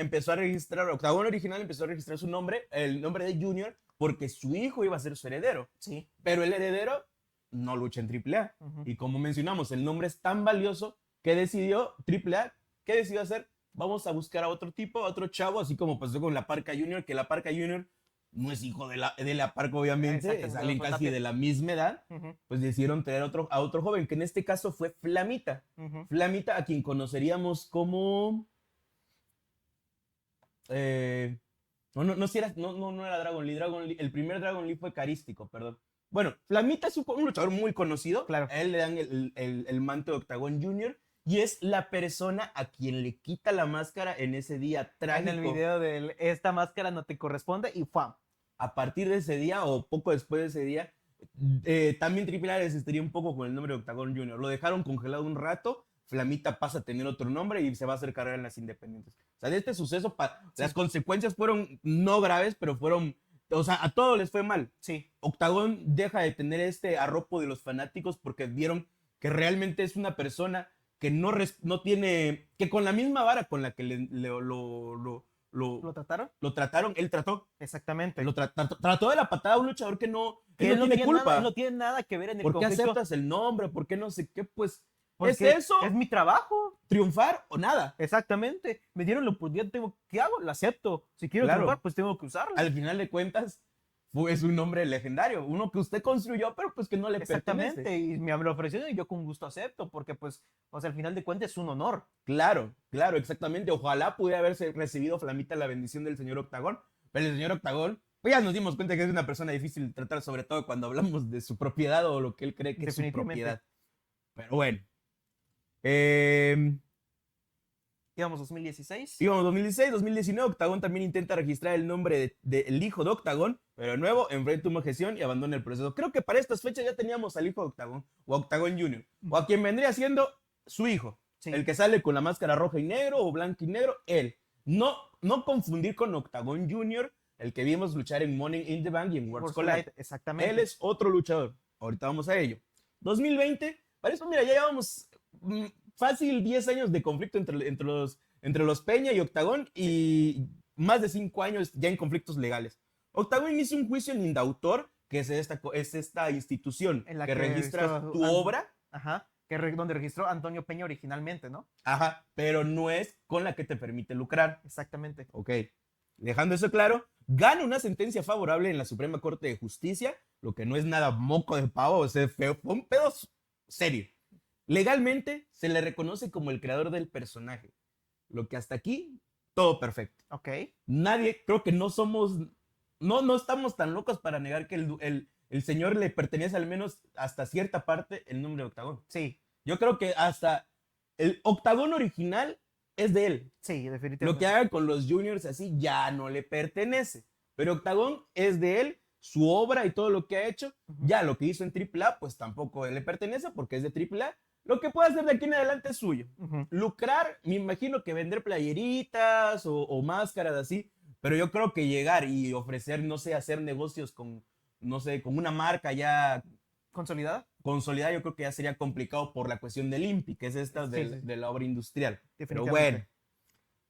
Speaker 1: original empezó a registrar su nombre, el nombre de Junior, porque su hijo iba a ser su heredero.
Speaker 2: Sí.
Speaker 1: Pero el heredero no lucha en AAA.
Speaker 2: Ujú.
Speaker 1: Y como mencionamos, el nombre es tan valioso que decidió AAA, ¿qué decidió hacer? Vamos a buscar a otro tipo, a otro chavo, así como pasó con la Parca Junior, que la Parca Junior no es hijo de la Parca, obviamente,
Speaker 2: Exacto,
Speaker 1: es alguien
Speaker 2: fue
Speaker 1: casi
Speaker 2: Tapia.
Speaker 1: de la misma edad,
Speaker 2: Ujú,
Speaker 1: pues decidieron traer a otro joven, que en este caso fue Flamita.
Speaker 2: ujú.
Speaker 1: Flamita, a quien conoceríamos como... no era Dragon Lee, el primer Dragon Lee fue Carístico, perdón. Bueno, Flamita es un luchador muy conocido.
Speaker 2: Claro.
Speaker 1: A él le dan el manto de Octagon Junior y es la persona a quien le quita la máscara en ese día trágico.
Speaker 2: En el video de esta máscara no te corresponde y ¡fam!
Speaker 1: A partir de ese día o poco después de ese día, también AAA desistiría un poco con el nombre de Octagon Junior. Lo dejaron congelado un rato. Flamita pasa a tener otro nombre y se va a hacer carrera en las independientes. O sea, de este suceso,
Speaker 2: Sí.
Speaker 1: las consecuencias fueron no graves, pero fueron, o sea, a todos les fue mal.
Speaker 2: Sí.
Speaker 1: Octagon deja de tener este arropo de los fanáticos porque vieron que realmente es una persona que no tiene, que con la misma vara con la que
Speaker 2: ¿Lo trataron?
Speaker 1: lo trataron, él trató.
Speaker 2: Exactamente.
Speaker 1: Trató de la patada a un luchador que no,
Speaker 2: Que
Speaker 1: él no tiene culpa.
Speaker 2: Él no tiene nada que ver en el
Speaker 1: ¿Por qué
Speaker 2: conflicto.
Speaker 1: aceptas el nombre? ¿Por qué no sé qué? Pues,
Speaker 2: Porque
Speaker 1: ¿es eso?
Speaker 2: Es mi trabajo.
Speaker 1: ¿Triunfar o nada?
Speaker 2: Exactamente. Me dieron la oportunidad, ¿qué hago? Lo acepto. Si quiero
Speaker 1: Claro.
Speaker 2: triunfar, pues tengo que usarlo.
Speaker 1: Al final de cuentas, es un nombre legendario, uno que usted construyó, pero pues que no le
Speaker 2: Exactamente.
Speaker 1: pertenece.
Speaker 2: Y me lo ofrecieron y yo con gusto acepto, porque pues, o sea, al final de cuentas es un honor.
Speaker 1: Claro, exactamente. Ojalá pudiera haberse recibido Flamita la bendición del señor Octagón, pero el señor Octagón, pues ya nos dimos cuenta que es una persona difícil de tratar, sobre todo cuando hablamos de su propiedad o lo que él cree que es su
Speaker 2: Definitivamente.
Speaker 1: propiedad. Pero bueno.
Speaker 2: Íbamos 2016.
Speaker 1: Íbamos 2016, 2019, Octagón también intenta registrar el nombre del hijo de Octagón, pero de nuevo enfrenta una objeción y abandona el proceso. Creo que para estas fechas ya teníamos al hijo de Octagón, o a Octagón Jr., o a quien vendría siendo su hijo,
Speaker 2: Sí.
Speaker 1: el que sale con la máscara roja y negro o blanco y negro, él. No confundir con Octagón Jr., el que vimos luchar en Money in the Bank y en Worlds Collide.
Speaker 2: Exactamente.
Speaker 1: Él es otro luchador. Ahorita vamos a ello. 2020, para eso, mira, ya llevamos fácil 10 años de conflicto entre los Peña y Octagón y más de 5 años ya en conflictos legales. Octagón inicia un juicio en Indautor, que es esta institución
Speaker 2: En la
Speaker 1: que
Speaker 2: que
Speaker 1: registra
Speaker 2: registró
Speaker 1: tu obra.
Speaker 2: Ajá. Donde registró Antonio Peña originalmente, ¿no?
Speaker 1: Ajá, pero no es con la que te permite lucrar.
Speaker 2: Exactamente.
Speaker 1: Ok. Dejando eso claro, gana una sentencia favorable en la Suprema Corte de Justicia, lo que no es nada moco de pavo, o sea, fue un pedo serio. Legalmente se le reconoce como el creador del personaje, lo que hasta aquí, todo perfecto.
Speaker 2: Ok.
Speaker 1: Nadie, creo que no estamos tan locos para negar que el señor le pertenece al menos hasta cierta parte el nombre de Octagón.
Speaker 2: Sí.
Speaker 1: Yo creo que hasta el Octagón original es de él.
Speaker 2: Sí, definitivamente.
Speaker 1: Lo que haga con los juniors así ya no le pertenece. Pero Octagón es de él, su obra y todo lo que ha hecho.
Speaker 2: Ujú.
Speaker 1: Ya lo que hizo en AAA, pues tampoco le pertenece porque es de AAA. Lo que puede hacer de aquí en adelante es suyo.
Speaker 2: Ujú.
Speaker 1: Lucrar, me imagino que vender playeritas o máscaras así. Pero yo creo que llegar y ofrecer, no sé, hacer negocios con, no sé, con una marca ya
Speaker 2: ¿Consolidada?
Speaker 1: consolidada, yo creo que ya sería complicado por la cuestión del INPI, que es esta
Speaker 2: Sí,
Speaker 1: de la obra industrial. Pero
Speaker 2: Definitivamente.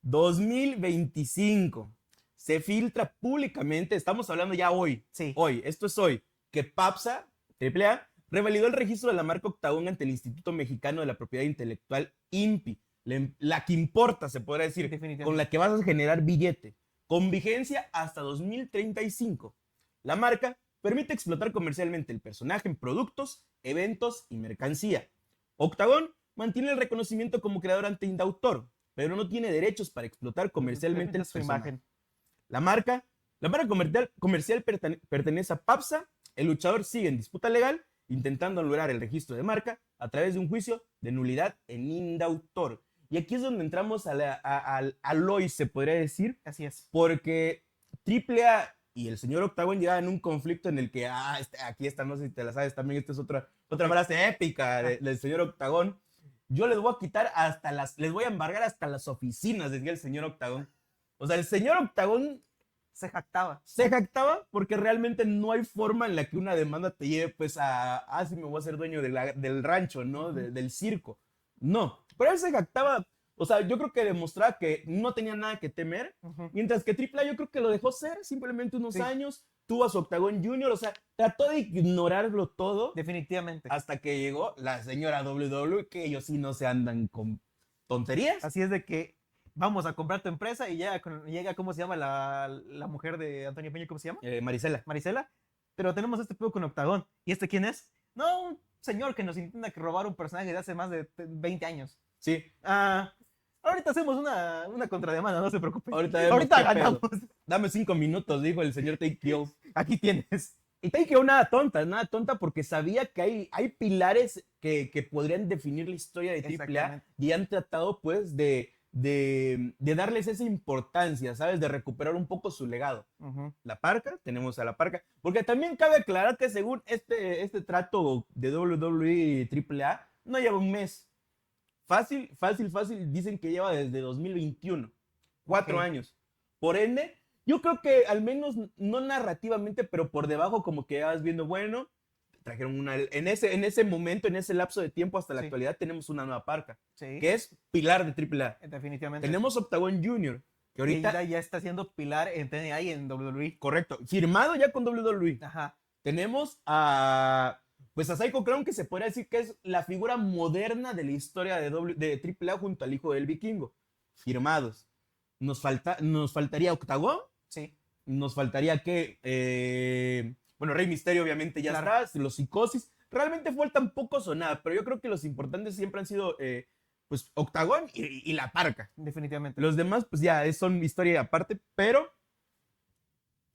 Speaker 1: bueno, 2025 se filtra públicamente, estamos hablando ya hoy,
Speaker 2: Sí.
Speaker 1: esto es hoy, que PAPSA, AAA, revalidó el registro de la marca Octagón ante el Instituto Mexicano de la Propiedad Intelectual, INPI, la que importa, se podrá decir,
Speaker 2: Definitivamente.
Speaker 1: con la que vas a generar billete. con vigencia hasta 2035. La marca permite explotar comercialmente el personaje en productos, eventos y mercancía. Octagon mantiene el reconocimiento como creador ante indautor, pero no tiene derechos para explotar comercialmente el
Speaker 2: su
Speaker 1: personaje.
Speaker 2: imagen.
Speaker 1: La marca comercial pertenece a PAPSA. El luchador sigue en disputa legal, intentando anular el registro de marca a través de un juicio de nulidad en indautor. Y aquí es donde entramos al hoy, se podría decir.
Speaker 2: Así es.
Speaker 1: Porque AAA y el señor Octagon llegaban en un conflicto en el que, aquí está, no sé si te la sabes también, esta es otra frase épica del señor Octagon. Yo les voy a quitar les voy a embargar hasta las oficinas, decía el señor Octagon. O sea, el señor Octagon
Speaker 2: se jactaba.
Speaker 1: Se jactaba porque realmente no hay forma en la que una demanda te lleve pues sí me voy a ser dueño del rancho, ¿no? Del circo. No, pero él se jactaba, o sea, yo creo que demostraba que no tenía nada que temer, mientras que AAA yo creo que lo dejó ser simplemente unos años, tuvo a su Octagon Junior, o sea, trató de ignorarlo todo.
Speaker 2: Definitivamente.
Speaker 1: Hasta que llegó la señora WWE, que ellos sí no se andan con tonterías.
Speaker 2: Así es de que vamos a comprar tu empresa y llega ¿cómo se llama la mujer de Antonio Peña? ¿Cómo se llama? Marisela. Pero tenemos este pedo con Octagon. ¿Y este quién es? No, un señor que nos intenta robar un personaje de hace más de 20 años.
Speaker 1: Sí.
Speaker 2: Ahorita hacemos una contrademanda, no se preocupe.
Speaker 1: Ahorita
Speaker 2: ganamos.
Speaker 1: Dame 5 minutos, dijo el señor Take-Kill.
Speaker 2: Aquí tienes.
Speaker 1: Y Take-Kill nada tonta, porque sabía que hay pilares que podrían definir la historia de AAA y han tratado pues de darles esa importancia, ¿sabes? De recuperar un poco su legado. La Parca, tenemos a La Parca, porque también cabe aclarar que según este trato de WWE y AAA, no lleva un mes. Fácil, dicen que lleva desde 2021, 4 años. Por ende, yo creo que al menos, no narrativamente, pero por debajo como que vas viendo, bueno, trajeron en ese momento, en ese lapso de tiempo hasta la actualidad, tenemos una nueva Parca, que es pilar de AAA.
Speaker 2: Definitivamente.
Speaker 1: Tenemos Octagon Junior, que ahorita
Speaker 2: ya está siendo pilar en TNA y en WWE.
Speaker 1: Correcto, firmado ya con WWE.
Speaker 2: Ajá.
Speaker 1: Tenemos a Psycho Clown, que se podría decir que es la figura moderna de la historia de AAA junto al hijo del vikingo. Firmados. Nos faltaría Octagon.
Speaker 2: Sí.
Speaker 1: Nos faltaría Rey Mysterio obviamente ya está, los Psicosis. Realmente faltan pocos o nada, pero yo creo que los importantes siempre han sido Octagon y La Parca.
Speaker 2: Definitivamente.
Speaker 1: Los demás pues ya son historia aparte, pero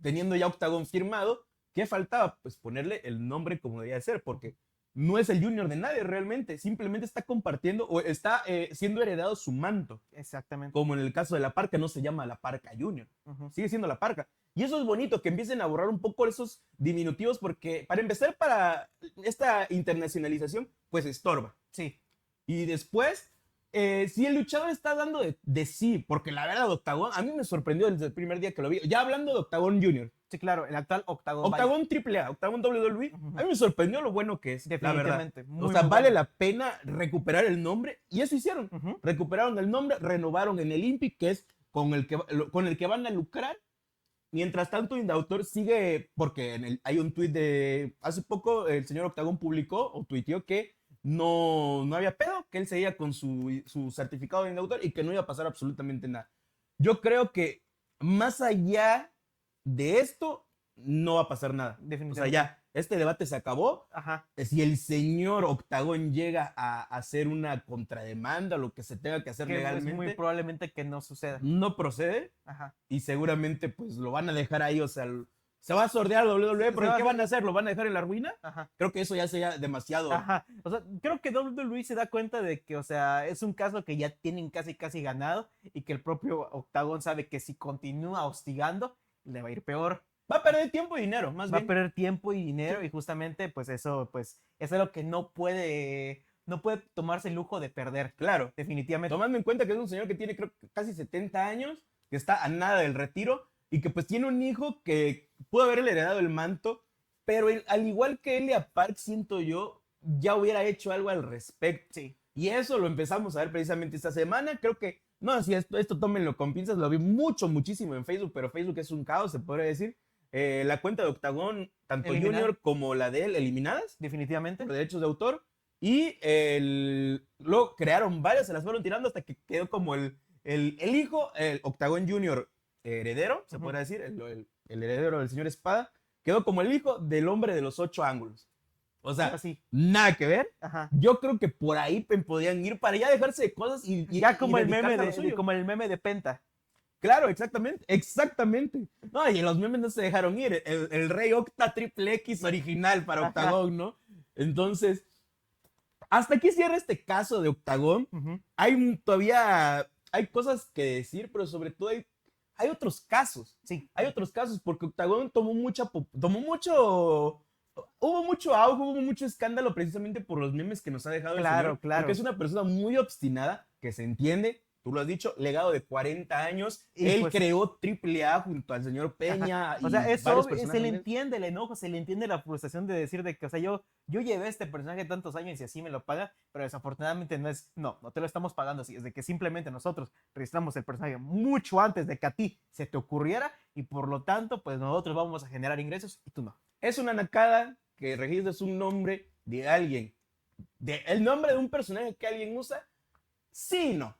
Speaker 1: teniendo ya Octagon firmado, ¿qué faltaba? Pues ponerle el nombre como debía ser, porque no es el junior de nadie realmente, simplemente está compartiendo o está siendo heredado su manto.
Speaker 2: Exactamente.
Speaker 1: Como en el caso de La Parca, no se llama La Parca Junior, sigue siendo La Parca. Y eso es bonito, que empiecen a borrar un poco esos diminutivos, porque para empezar, para esta internacionalización, pues estorba.
Speaker 2: Sí.
Speaker 1: Y después, si el luchador está dando de sí, porque la verdad, Octagon, a mí me sorprendió desde el primer día que lo vi. Ya hablando de Octagon Junior.
Speaker 2: Sí, claro, el actual Octagon.
Speaker 1: Octagon AAA, Octagon WWE, a mí me sorprendió lo bueno que es.
Speaker 2: Definitivamente.
Speaker 1: La verdad. Vale la pena recuperar el nombre, y eso hicieron. Recuperaron el nombre, renovaron en el Impic, que es con el que van a lucrar. Mientras tanto, Indautor sigue, porque hay un tuit de hace poco, el señor Octagon publicó o tuiteó que no había pedo, que él seguía con su certificado de Indautor y que no iba a pasar absolutamente nada. Yo creo que más allá de esto, no va a pasar nada. O sea, ya, este debate se acabó. Si el señor Octagon llega a hacer una contrademanda, lo que se tenga que hacer legalmente,
Speaker 2: es muy probablemente que no suceda.
Speaker 1: No procede. Y seguramente pues lo van a dejar ahí, o sea, se va a sordear WWE, porque ¿qué van a hacer? ¿Lo van a dejar en la ruina? Creo que eso ya sería demasiado.
Speaker 2: O sea, creo que WWE se da cuenta de que, o sea, es un caso que ya tienen casi ganado, y que el propio Octagon sabe que si continúa hostigando, le va a ir peor.
Speaker 1: Va a perder tiempo y dinero, más bien.
Speaker 2: Va a perder tiempo y dinero, y justamente pues eso es lo que no puede tomarse el lujo de perder.
Speaker 1: Claro.
Speaker 2: Definitivamente.
Speaker 1: Tomando en cuenta que es un señor que tiene, creo, casi 70 años, que está a nada del retiro, y que pues tiene un hijo que pudo haberle heredado el manto, pero al igual que Elia Park, siento yo, ya hubiera hecho algo al respecto.
Speaker 2: Sí.
Speaker 1: Y eso lo empezamos a ver precisamente esta semana. Creo que, no, si esto tómenlo con pinzas, lo vi muchísimo en Facebook, pero Facebook es un caos, se podría decir. La cuenta de Octagon, tanto Junior como la de él, eliminadas.
Speaker 2: Definitivamente.
Speaker 1: Por derechos de autor. Y luego crearon varias, se las fueron tirando hasta que quedó como el hijo, el Octagon Junior heredero, se podría decir, el heredero del señor Espada, quedó como el hijo del hombre de los 8 ángulos. O sea, nada que ver.
Speaker 2: Ajá.
Speaker 1: Yo creo que por ahí podían ir para ya dejarse de cosas y
Speaker 2: ya como
Speaker 1: y
Speaker 2: el meme
Speaker 1: dedicarse a lo suyo.
Speaker 2: como el meme de Penta.
Speaker 1: Claro, exactamente. No, y los memes no se dejaron ir. El Rey Octa Triple X original para Octagón, ¿no? Entonces, hasta aquí cierra este caso de Octagón. Todavía hay cosas que decir, pero sobre todo hay otros casos.
Speaker 2: Sí.
Speaker 1: Hay otros casos porque Octagón hubo mucho auge, hubo mucho escándalo precisamente por los memes que nos ha dejado el señor.
Speaker 2: Claro.
Speaker 1: Porque es una persona muy obstinada, que se entiende, tú lo has dicho, legado de 40 años. Y él pues, creó AAA junto al señor Peña.
Speaker 2: O sea, eso se le entiende el enojo, se le entiende la frustración de decir de que, o sea, yo llevé este personaje tantos años y así me lo paga, pero desafortunadamente no te lo estamos pagando así. Es de que simplemente nosotros registramos el personaje mucho antes de que a ti se te ocurriera y por lo tanto, pues nosotros vamos a generar ingresos y tú no.
Speaker 1: Es una nacada que registres un nombre de alguien, el nombre de un personaje que alguien usa, sí, no.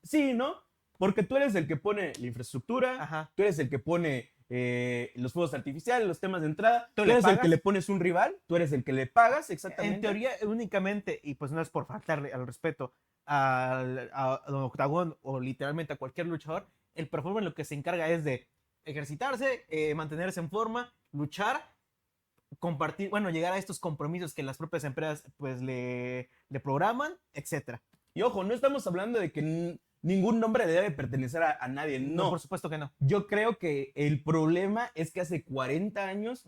Speaker 1: Sí, ¿no? Porque tú eres el que pone la infraestructura, tú eres el que pone los fuegos artificiales, los temas de entrada, tú eres el que le pones un rival, tú eres el que le pagas, exactamente.
Speaker 2: En teoría, únicamente, y pues no es por faltarle al respeto a Don Octagón o literalmente a cualquier luchador, el performer lo que se encarga es de ejercitarse, mantenerse en forma, luchar, compartir, bueno, llegar a estos compromisos que las propias empresas pues le programan, etcétera.
Speaker 1: Y ojo, no estamos hablando de que ningún nombre debe pertenecer a nadie, no.
Speaker 2: Por supuesto que no.
Speaker 1: Yo creo que el problema es que hace 40 años,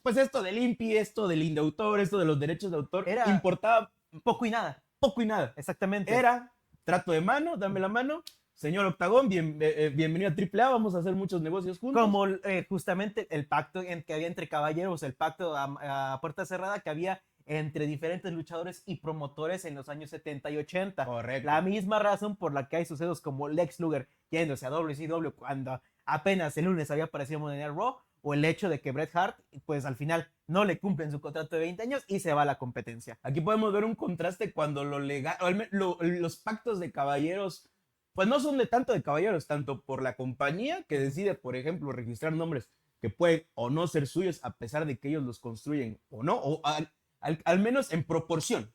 Speaker 1: pues esto del INPI, esto del indautor, esto de los derechos de autor, importaba
Speaker 2: poco y nada.
Speaker 1: Poco y nada.
Speaker 2: Exactamente.
Speaker 1: Era trato de mano, dame la mano. Señor Octagón, bienvenido a AAA, vamos a hacer muchos negocios juntos.
Speaker 2: Como justamente el pacto que había entre caballeros, el pacto a puerta cerrada que había entre diferentes luchadores y promotores en los años 70 y 80.
Speaker 1: Correcto.
Speaker 2: La misma razón por la que hay sucesos como Lex Luger yéndose a WCW cuando apenas el lunes había aparecido en Monday Night Raw, o el hecho de que Bret Hart, pues al final no le cumplen su contrato de 20 años y se va a la competencia.
Speaker 1: Aquí podemos ver un contraste cuando los pactos de caballeros, pues no son de tanto de caballeros, tanto por la compañía que decide, por ejemplo, registrar nombres que pueden o no ser suyos a pesar de que ellos los construyen o no, o al menos en proporción.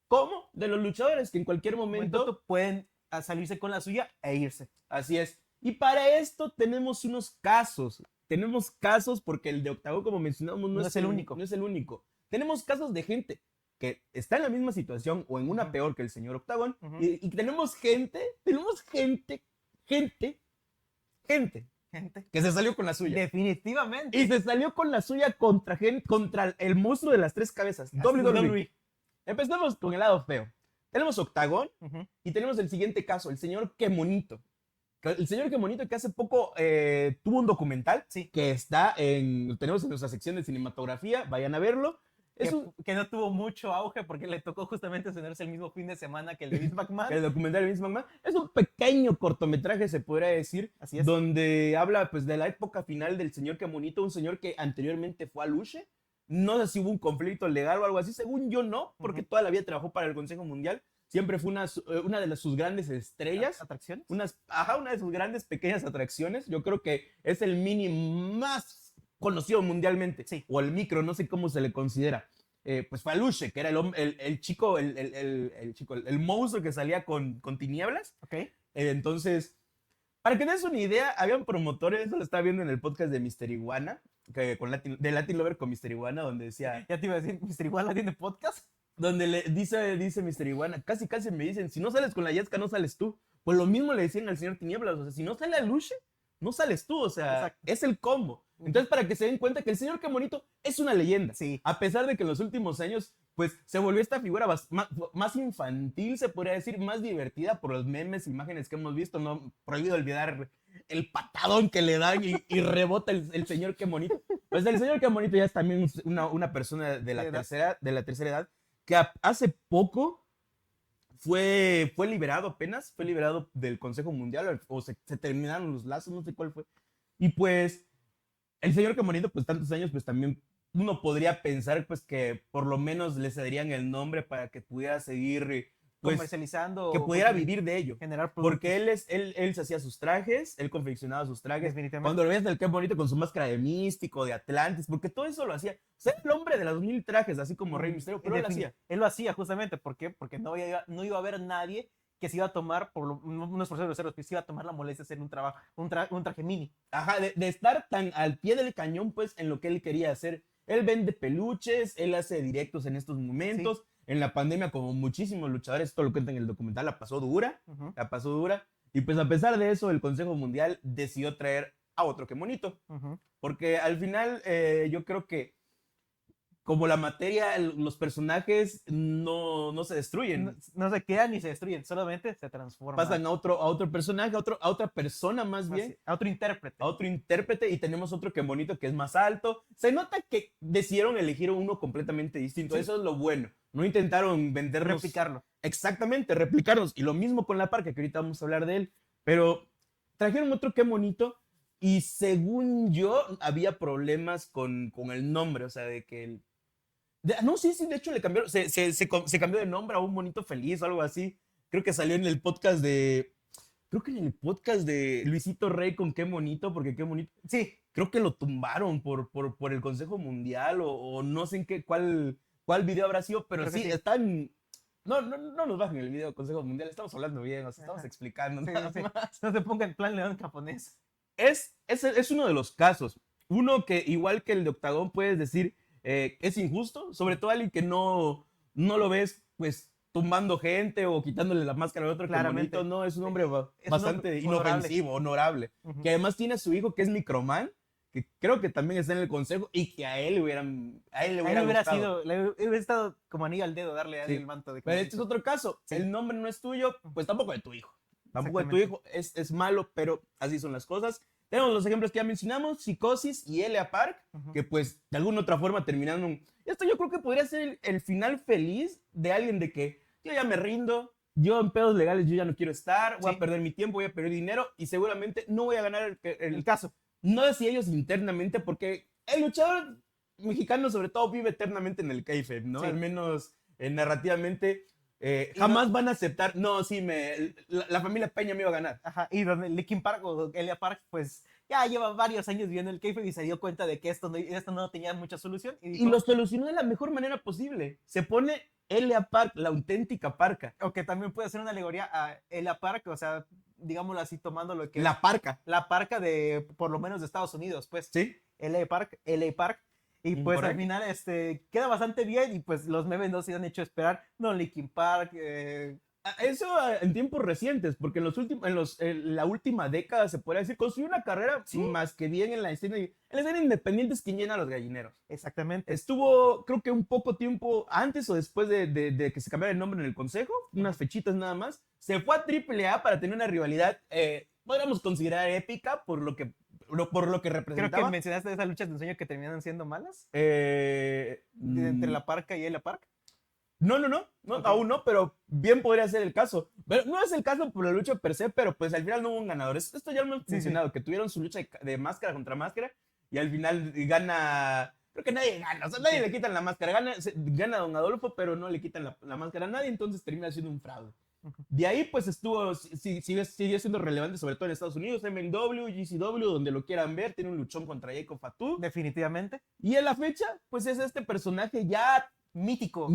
Speaker 1: Como de los luchadores que en cualquier momento
Speaker 2: pueden salirse con la suya e irse.
Speaker 1: Así es. Y para esto tenemos unos casos. Tenemos casos porque el de Octagón, como mencionamos, no es el único. No es el único. Tenemos casos de gente que está en la misma situación o en una peor que el señor Octagón. Y tenemos gente que se salió con la suya.
Speaker 2: Definitivamente.
Speaker 1: Y se salió con la suya contra el monstruo de las tres cabezas, WWE. Empezamos con el lado feo. Tenemos Octagón y tenemos el siguiente caso, el señor Qué Monito. El señor Qué Monito, que hace poco tuvo un documental que tenemos en nuestra sección de cinematografía, vayan a verlo.
Speaker 2: Que no tuvo mucho auge porque le tocó justamente tenerse el mismo fin de semana que el de Vince McMahon.
Speaker 1: El documental de Vince McMahon. Es un pequeño cortometraje, se podría decir.
Speaker 2: Así es.
Speaker 1: Donde habla pues de la época final del señor Qué Monito, un señor que anteriormente fue a Luche. No sé si hubo un conflicto legal o algo así. Según yo no, porque toda la vida trabajó para el Consejo Mundial. Siempre fue una de sus grandes estrellas.
Speaker 2: ¿Atracciones?
Speaker 1: Una de sus grandes pequeñas atracciones. Yo creo que es el mini más conocido mundialmente.
Speaker 2: Sí.
Speaker 1: O el micro, no sé cómo se le considera. Pues fue a Luche, que era el chico, el monstruo que salía con tinieblas.
Speaker 2: Ok.
Speaker 1: Entonces, para que des una idea, habían promotores, eso lo estaba viendo en el podcast de Mr. Iguana, de Latin Lover con Mr. Iguana, donde decía...
Speaker 2: Ya te iba a decir, ¿Mr. Iguana tiene podcast?
Speaker 1: Donde dice Mr. Iguana, casi me dicen, si no sales con la Yesca, no sales tú. Pues lo mismo le decían al señor Tinieblas, o sea, si no sale a Luche, no sales tú, o sea, exacto, es el combo. Entonces, para que se den cuenta que el señor Qué Monito es una leyenda.
Speaker 2: Sí.
Speaker 1: A pesar de que en los últimos años, pues, se volvió esta figura más infantil, se podría decir, más divertida por los memes, imágenes que hemos visto. No prohibido olvidar el patadón que le dan y rebota el señor Qué Monito. Pues el señor Qué Monito ya es también una persona de la tercera edad, que hace poco fue liberado apenas, fue liberado del Consejo Mundial, o se terminaron los lazos, no sé cuál fue. Y pues, el señor Qué Monito, pues tantos años, pues también uno podría pensar pues que por lo menos le cederían el nombre para que pudiera seguir pues,
Speaker 2: comercializando.
Speaker 1: que pudiera vivir de ello.
Speaker 2: Generar productos.
Speaker 1: Porque él se hacía sus trajes, él confeccionaba sus trajes.
Speaker 2: Definitivamente.
Speaker 1: Cuando lo veías en el Qué Bonito con su máscara de místico, de Atlantis, porque todo eso lo hacía. O sea, el hombre de los 1000 trajes, así como Rey Misterio, pero él lo hacía.
Speaker 2: Él lo hacía justamente, ¿por qué? Porque no iba a haber nadie que se iba a tomar, no es por ser grosero, que se iba a tomar la molestia de hacer un traje mini.
Speaker 1: Ajá, de estar tan al pie del cañón, pues, en lo que él quería hacer. Él vende peluches, él hace directos en estos momentos. Sí. En la pandemia, como muchísimos luchadores, esto lo cuenta en el documental, la pasó dura. Y pues a pesar de eso, el Consejo Mundial decidió traer a otro Qué Bonito. Porque al final, yo creo que como la materia, los personajes no se destruyen.
Speaker 2: No se quedan ni se destruyen, solamente se transforman.
Speaker 1: Pasan a otro personaje, a otra persona más bien.
Speaker 2: A otro intérprete.
Speaker 1: A otro intérprete, y tenemos otro Qué Bonito que es más alto. Se nota que decidieron elegir uno completamente distinto. Sí. Eso es lo bueno. No intentaron vendernos.
Speaker 2: Replicarlo.
Speaker 1: Exactamente, replicarnos. Y lo mismo con La Parca, que ahorita vamos a hablar de él. Pero trajeron otro Qué Bonito, y según yo, había problemas con el nombre. O sea, de que no, sí, de hecho le cambiaron, se cambió de nombre a Un Bonito Feliz o algo así. Creo que salió en el podcast de Luisito Rey con Qué Bonito, porque Qué Bonito.
Speaker 2: Sí.
Speaker 1: Creo que lo tumbaron por el Consejo Mundial o no sé en cuál video habrá sido, pero sí, están. No nos bajen el video del Consejo Mundial, estamos hablando bien, nos estamos explicando nada más.
Speaker 2: No se ponga en plan león japonés.
Speaker 1: Es uno de los casos. Uno que, igual que el de Octagón, puedes decir. Es injusto, sobre todo alguien que no lo ves, pues, tumbando gente o quitándole la máscara al otro.
Speaker 2: Claramente.
Speaker 1: Qué Bonito, no, es un hombre bastante inofensivo, honorable. Que además tiene a su hijo, que es Microman, que creo que también está en el consejo, y que a él le hubiera gustado.
Speaker 2: Le hubiera estado como anillo al dedo darle a él el manto de.
Speaker 1: Pero este es otro caso. Sí. El nombre no es tuyo, pues tampoco de tu hijo. Tampoco de tu hijo, es malo, pero así son las cosas. Tenemos los ejemplos que ya mencionamos, Psicosis y Elia Park, que pues de alguna otra forma terminaron. Esto yo creo que podría ser el final feliz de alguien de que yo ya me rindo, yo en pedos legales yo ya no quiero estar, voy a perder mi tiempo, voy a perder dinero y seguramente no voy a ganar el caso. No sé si ellos internamente, porque el luchador mexicano sobre todo vive eternamente en el kayfabe, ¿no? Sí. Al menos narrativamente. Jamás van a aceptar, no, sí, la familia Peña me iba a ganar.
Speaker 2: Ajá, y donde Linkin Park o Elia Park, pues ya lleva varios años viendo el kayfabe y se dio cuenta de que esto no tenía mucha solución.
Speaker 1: Y lo solucionó de la mejor manera posible. Se pone Elia Park, la auténtica Parca.
Speaker 2: O que también puede ser una alegoría a Elia Park, o sea, digámoslo así, tomando lo que
Speaker 1: La Parca.
Speaker 2: La Parca de, por lo menos de Estados Unidos, pues.
Speaker 1: Sí.
Speaker 2: Elia Park. Y pues al final queda bastante bien y pues los memes no se han hecho esperar. No, Linkin Park.
Speaker 1: Eso en tiempos recientes, porque en la última década se podría decir, construyó una carrera más que bien en la escena independiente es quien llena a los gallineros.
Speaker 2: Exactamente.
Speaker 1: Estuvo, creo que un poco tiempo antes o después de que se cambiara el nombre en el consejo, unas fechitas nada más. Se fue a AAA para tener una rivalidad, podríamos considerar épica por lo que representaba.
Speaker 2: Creo que mencionaste esas luchas de ensueño que terminan siendo malas. Entre La Parca y Elia Park.
Speaker 1: No, okay. Aún no, pero bien podría ser el caso. Pero no es el caso por la lucha per se, pero pues al final no hubo un ganador. Esto ya lo hemos mencionado, que tuvieron su lucha de máscara contra máscara y al final gana. Creo que nadie gana, o sea, nadie le quitan la máscara. Gana Don Adolfo, pero no le quitan la máscara a nadie, entonces termina siendo un fraude. De ahí pues sigue siendo relevante, sobre todo en Estados Unidos, MLW, GCW, donde lo quieran ver, tiene un luchón contra Jacob Fatu.
Speaker 2: Definitivamente.
Speaker 1: Y en la fecha, pues es este personaje ya
Speaker 2: mítico,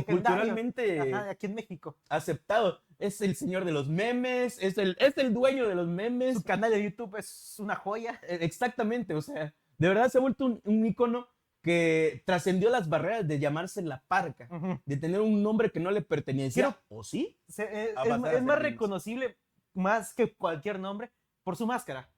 Speaker 1: culturalmente
Speaker 2: aquí en México
Speaker 1: aceptado. Es el señor de los memes, es el dueño de los memes.
Speaker 2: Su canal de YouTube es una joya.
Speaker 1: Exactamente, o sea, de verdad se ha vuelto un ícono que trascendió las barreras de llamarse La Parca, de tener un nombre que no le pertenecía. ¿O sí?
Speaker 2: Es más reconocible, más que cualquier nombre, por su máscara,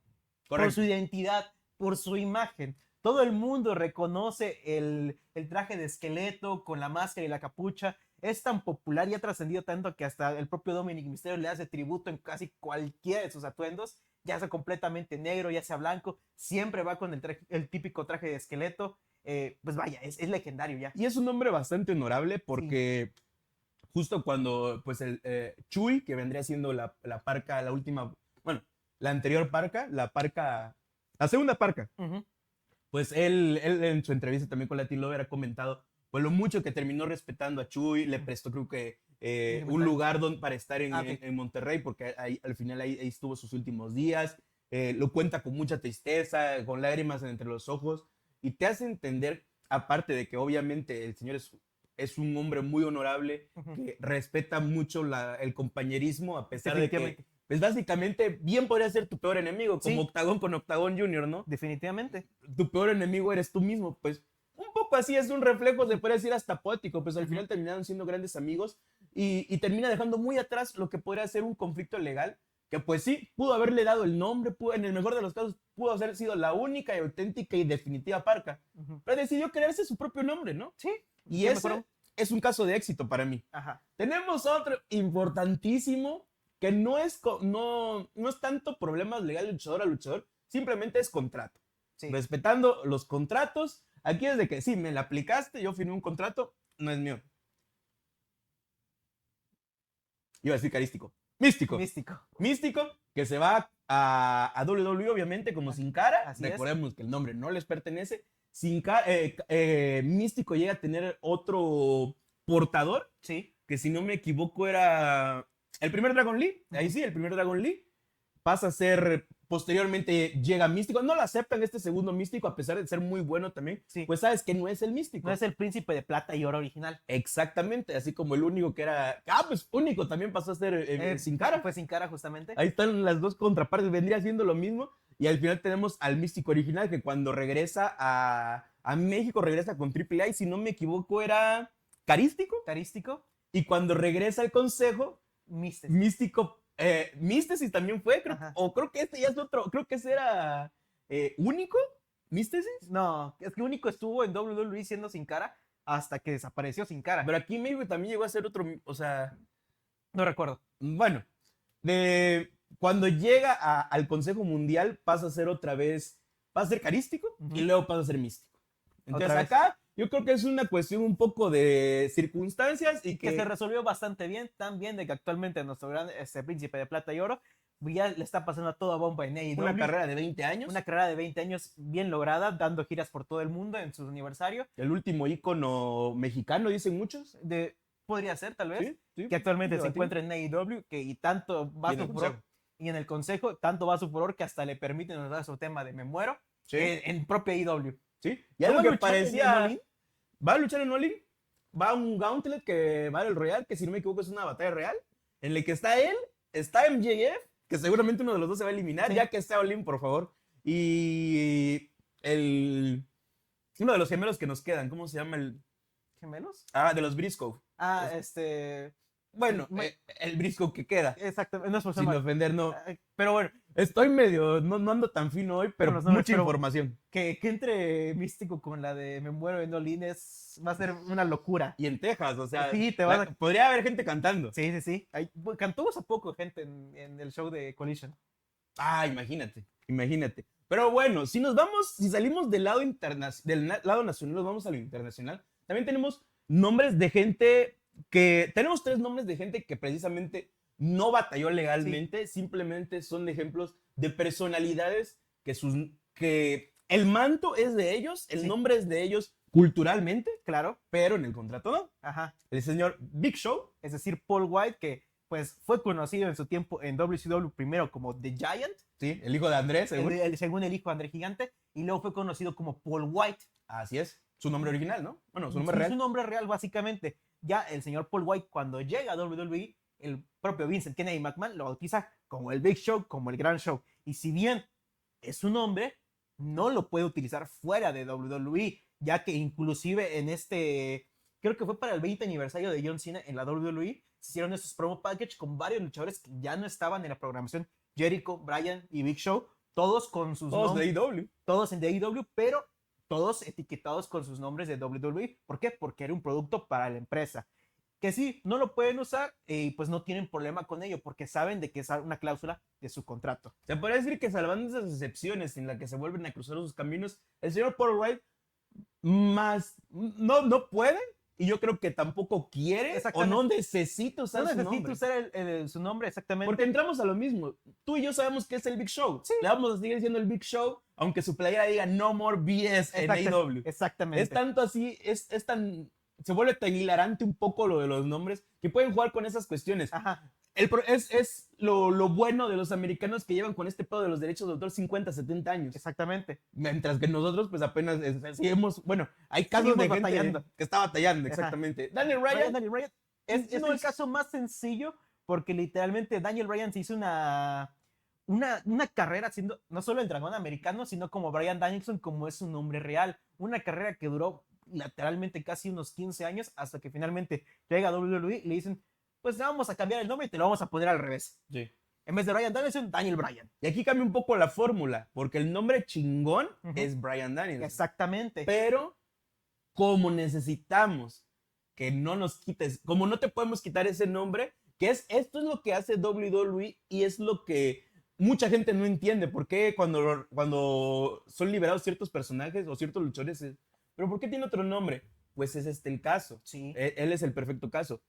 Speaker 2: por su identidad, por su imagen. Todo el mundo reconoce el traje de esqueleto con la máscara y la capucha. Es tan popular y ha trascendido tanto que hasta el propio Dominic Mysterio le hace tributo en casi cualquiera de sus atuendos, ya sea completamente negro, ya sea blanco, siempre va con el típico traje de esqueleto. Pues vaya, es legendario ya.
Speaker 1: Y es un nombre bastante honorable porque justo cuando pues Chuy, que vendría siendo la Parca, la última, bueno, la anterior Parca, la segunda Parca, pues él en su entrevista también con Latin Lover ha comentado pues lo mucho que terminó respetando a Chuy, le prestó creo que un lugar para estar en Monterrey, porque al final ahí estuvo sus últimos días, lo cuenta con mucha tristeza, con lágrimas entre los ojos, y te hace entender, aparte de que obviamente el señor es un hombre muy honorable, que respeta mucho el compañerismo, a pesar de que, pues básicamente, bien podría ser tu peor enemigo, como Octagón con Octagón Junior, ¿no?
Speaker 2: Definitivamente.
Speaker 1: Tu peor enemigo eres tú mismo, pues un poco así es un reflejo, se puede decir hasta poético, pues al final terminaron siendo grandes amigos y termina dejando muy atrás lo que podría ser un conflicto legal, que pues sí, pudo haberle dado el nombre, en el mejor de los casos, pudo haber sido la única y auténtica y definitiva Parca, pero decidió crearse su propio nombre, ¿no?
Speaker 2: Sí.
Speaker 1: Y ese es un caso de éxito para mí.
Speaker 2: Ajá.
Speaker 1: Tenemos otro importantísimo, que no es tanto problemas legales de luchador a luchador, simplemente es contrato. Sí. Respetando los contratos, aquí es de que sí, me la aplicaste, yo firmé un contrato, no es mío. Iba a decir carístico. Místico, que se va a WWE, obviamente, como Sin Cara. Así recordemos que el nombre no les pertenece. Místico llega a tener otro portador, sí, que si no me equivoco era el primer Dragon Lee. Ahí sí, el primer Dragon Lee. Pasa a ser, posteriormente llega Místico. No lo aceptan este segundo Místico, a pesar de ser muy bueno también. Sí. Pues sabes que no es el Místico.
Speaker 2: No es el príncipe de plata y oro original.
Speaker 1: Exactamente, así como el único que era... pues único también pasó a ser Sin Cara.
Speaker 2: Pues Sin Cara, justamente.
Speaker 1: Ahí están las dos contrapartes, vendría siendo lo mismo. Y al final tenemos al Místico original, que cuando regresa a México, regresa con AAA, y si no me equivoco era Carístico. Y cuando regresa al Consejo, Místico... Místesis también fue, creo que este ya es otro, creo que ese era Único, Místesis.
Speaker 2: No, es que Único estuvo en WWE siendo Sin Cara hasta que desapareció Sin Cara.
Speaker 1: Pero aquí México también llegó a ser otro, o sea...
Speaker 2: No recuerdo.
Speaker 1: Bueno, cuando llega al Consejo Mundial pasa a ser otra vez, pasa a ser Carístico y luego pasa a ser Místico. Entonces acá... Yo creo que es una cuestión un poco de circunstancias y
Speaker 2: que se resolvió bastante bien, tan bien de que actualmente nuestro gran príncipe de plata y oro ya le está pasando a toda bomba en AEW.
Speaker 1: Una carrera de 20 años.
Speaker 2: Una carrera de 20 años bien lograda, dando giras por todo el mundo en su aniversario.
Speaker 1: El último ícono mexicano, dicen muchos.
Speaker 2: Podría ser, tal vez. Sí, que actualmente se encuentra en AEW, y tanto va su furor. Y en el consejo, tanto va su furor que hasta le permiten usar su tema de Me Muero en propio AEW.
Speaker 1: Sí, y algo que parecía... Va a luchar en All In, va a un Gauntlet que va al Royal, que si no me equivoco es una batalla real, en la que está él, está MJF, que seguramente uno de los dos se va a eliminar, ya que está All In, por favor, y uno de los gemelos que nos quedan, ¿cómo se llama el?
Speaker 2: ¿Gemelos?
Speaker 1: De los Briscoe. Bueno, el Briscoe que queda.
Speaker 2: Exacto, no es por
Speaker 1: sin ofender, no.
Speaker 2: Pero bueno.
Speaker 1: Estoy medio, no ando tan fino hoy, pero mucha información.
Speaker 2: Que entre Místico con la de Me Muero en All In va a ser una locura.
Speaker 1: Y en Texas, o sea,
Speaker 2: sí,
Speaker 1: podría haber gente cantando.
Speaker 2: Sí. Cantó hace poco gente en el show de Collision.
Speaker 1: Imagínate. Pero bueno, si salimos del lado lado nacional, nos vamos a lo internacional, también tenemos nombres de gente tenemos 3 nombres de gente que precisamente no batalló legalmente, simplemente son ejemplos de personalidades que el manto es de ellos, el nombre es de ellos culturalmente,
Speaker 2: claro,
Speaker 1: pero en el contrato no.
Speaker 2: Ajá.
Speaker 1: El señor Big Show,
Speaker 2: es decir, Paul White, que pues fue conocido en su tiempo en WCW primero como The Giant.
Speaker 1: Sí, el hijo de Andrés,
Speaker 2: según el hijo de André Gigante, y luego fue conocido como Paul White.
Speaker 1: Así es, su nombre original, ¿no? Bueno, su nombre real.
Speaker 2: Su nombre real, básicamente. Ya el señor Paul White, cuando llega a WWE, el propio Vincent Kennedy McMahon lo bautiza como el Big Show, como el Gran Show. Y si bien es su nombre, no lo puede utilizar fuera de WWE, ya que inclusive en creo que fue para el 20 aniversario de John Cena en la WWE, se hicieron esos promo package con varios luchadores que ya no estaban en la programación. Jericho, Bryan y Big Show, todos con sus
Speaker 1: nombres. Todos de AEW.
Speaker 2: Todos en AEW, pero todos etiquetados con sus nombres de WWE. ¿Por qué? Porque era un producto para la empresa. Que sí, no lo pueden usar y pues no tienen problema con ello porque saben de que es una cláusula de su contrato.
Speaker 1: Se podría decir que salvando esas excepciones en las que se vuelven a cruzar sus caminos, el señor Paul White no puede, y yo creo que tampoco quiere o no necesita usar su nombre.
Speaker 2: No necesita usar su nombre, exactamente.
Speaker 1: Porque entramos a lo mismo. Tú y yo sabemos que es el Big Show. Sí. Le vamos a seguir diciendo el Big Show, aunque su playera diga No More BS en AEW.
Speaker 2: Exactamente.
Speaker 1: Es tanto así, es tan se vuelve tan hilarante un poco lo de los nombres que pueden jugar con esas cuestiones.
Speaker 2: Ajá.
Speaker 1: Es lo bueno de los americanos que llevan con este pedo de los derechos de autor 50, 70 años.
Speaker 2: Exactamente.
Speaker 1: Mientras que nosotros, pues apenas sí hemos, bueno, hay casos
Speaker 2: Seguimos
Speaker 1: de gente
Speaker 2: batallando.
Speaker 1: que está batallando, exactamente.
Speaker 2: Ajá.
Speaker 1: Daniel Ryan
Speaker 2: Daniel Ryan es
Speaker 1: no
Speaker 2: el caso más sencillo porque literalmente Daniel Ryan se hizo una carrera siendo no solo el dragón americano, sino como Bryan Danielson, como es su nombre real. Una carrera que duró literalmente casi unos 15 años hasta que finalmente llega a WWE y le dicen, pues vamos a cambiar el nombre y te lo vamos a poner al revés.
Speaker 1: Sí.
Speaker 2: En vez de Bryan Danielson, Daniel Bryan.
Speaker 1: Y aquí cambia un poco la fórmula, porque el nombre chingón es Bryan Danielson.
Speaker 2: Exactamente.
Speaker 1: Pero como necesitamos que no nos quites, como no te podemos quitar ese nombre, esto es lo que hace WWE y es lo que mucha gente no entiende. ¿Por qué cuando son liberados ciertos personajes o ciertos luchadores, pero por qué tiene otro nombre? Pues es este el caso.
Speaker 2: Sí.
Speaker 1: Él es el perfecto caso.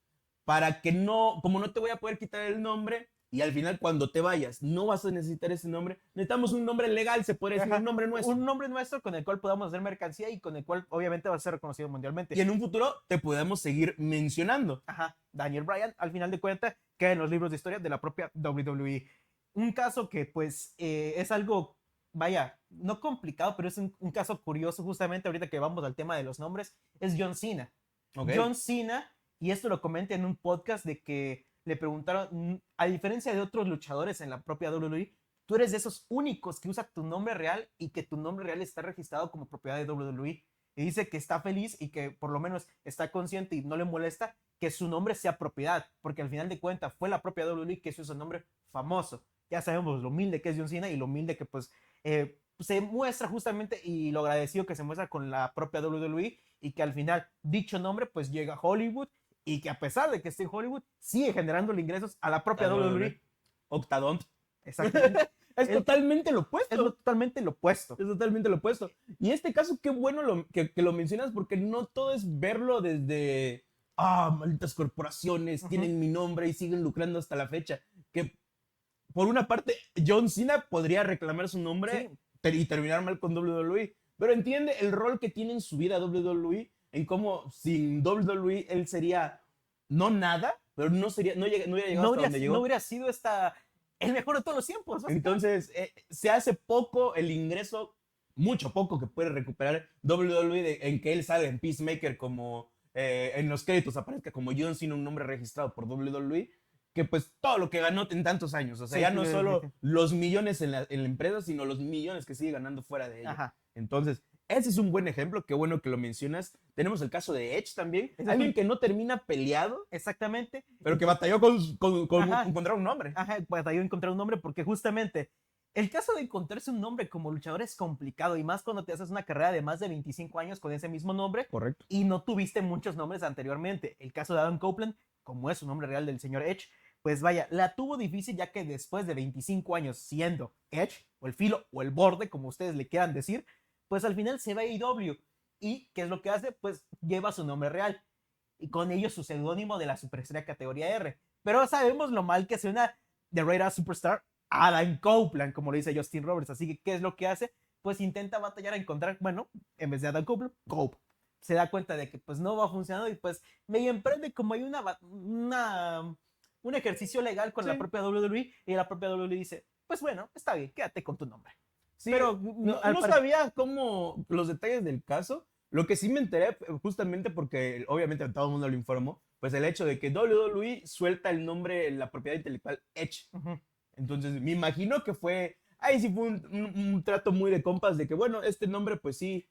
Speaker 1: Para que no, como no te voy a poder quitar el nombre, y al final cuando te vayas no vas a necesitar ese nombre, necesitamos un nombre legal, se puede decir, un nombre nuestro.
Speaker 2: Un nombre nuestro con el cual podamos hacer mercancía y con el cual obviamente va a ser reconocido mundialmente.
Speaker 1: Y en un futuro te podemos seguir mencionando.
Speaker 2: Ajá, Daniel Bryan, al final de cuentas, queda en los libros de historia de la propia WWE. Un caso que pues es algo, vaya, no complicado, pero es un caso curioso justamente ahorita que vamos al tema de los nombres, es John Cena.
Speaker 1: Okay.
Speaker 2: John Cena, y esto lo comenta en un podcast de que le preguntaron, a diferencia de otros luchadores en la propia WWE, tú eres de esos únicos que usa tu nombre real y que tu nombre real está registrado como propiedad de WWE. Y dice que está feliz y que por lo menos está consciente y no le molesta que su nombre sea propiedad, porque al final de cuentas fue la propia WWE que hizo ese nombre famoso. Ya sabemos lo humilde que es John Cena y lo humilde que pues se muestra justamente y lo agradecido que se muestra con la propia WWE y que al final dicho nombre pues llega a Hollywood y que a pesar de que esté en Hollywood, sigue generando ingresos a la propia WWE.
Speaker 1: Octadont.
Speaker 2: Exactamente.
Speaker 1: Es totalmente lo opuesto.
Speaker 2: Es totalmente lo opuesto.
Speaker 1: Es totalmente lo opuesto. Y este caso, qué bueno que lo mencionas, porque no todo es verlo desde, malditas corporaciones, tienen mi nombre y siguen lucrando hasta la fecha. Que por una parte, John Cena podría reclamar su nombre y terminar mal con WWE, pero entiende el rol que tiene en su vida WWE, en cómo sin WWE él sería no nada, pero no hubiera llegado hasta donde llegó.
Speaker 2: No hubiera sido el mejor de todos los tiempos.
Speaker 1: Entonces, se hace poco el ingreso, mucho poco que puede recuperar WWE en que él sale en Peacemaker como en los créditos aparezca como John Cena, un nombre registrado por WWE, que pues todo lo que ganó en tantos años, o sea, ya no solo los millones en la empresa, sino los millones que sigue ganando fuera de ella. Ajá. Entonces, ese es un buen ejemplo, qué bueno que lo mencionas. Tenemos el caso de Edge también, alguien que no termina peleado.
Speaker 2: Exactamente.
Speaker 1: Pero que batalló con encontrar un nombre.
Speaker 2: Ajá, batalló encontrar un nombre porque justamente el caso de encontrarse un nombre como luchador es complicado y más cuando te haces una carrera de más de 25 años con ese mismo nombre.
Speaker 1: Correcto.
Speaker 2: Y no tuviste muchos nombres anteriormente. El caso de Adam Copeland, como es su nombre real del señor Edge, pues vaya, la tuvo difícil ya que después de 25 años siendo Edge, o el filo, o el borde, como ustedes le quieran decir, pues al final se va a AEW. ¿Y qué es lo que hace? Pues lleva su nombre real. Y con ello su seudónimo de la superestrella categoría R. Pero sabemos lo mal que suena de Radar Superstar Adam Copeland, como lo dice Justin Roberts. Así que, ¿qué es lo que hace? Pues intenta batallar a encontrar, bueno, en vez de Adam Copeland, Cope. Se da cuenta de que pues no va funcionando y pues medio emprende como hay un ejercicio legal con la propia WWE y la propia WWE dice, pues bueno, está bien, quédate con tu nombre.
Speaker 1: Sí, pero no sabía cómo los detalles del caso. Lo que sí me enteré justamente porque obviamente todo el mundo lo informó, pues el hecho de que WWE suelta el nombre, la propiedad intelectual Edge. Entonces me imagino que ahí sí fue un trato muy de compas de que bueno, este nombre pues sí.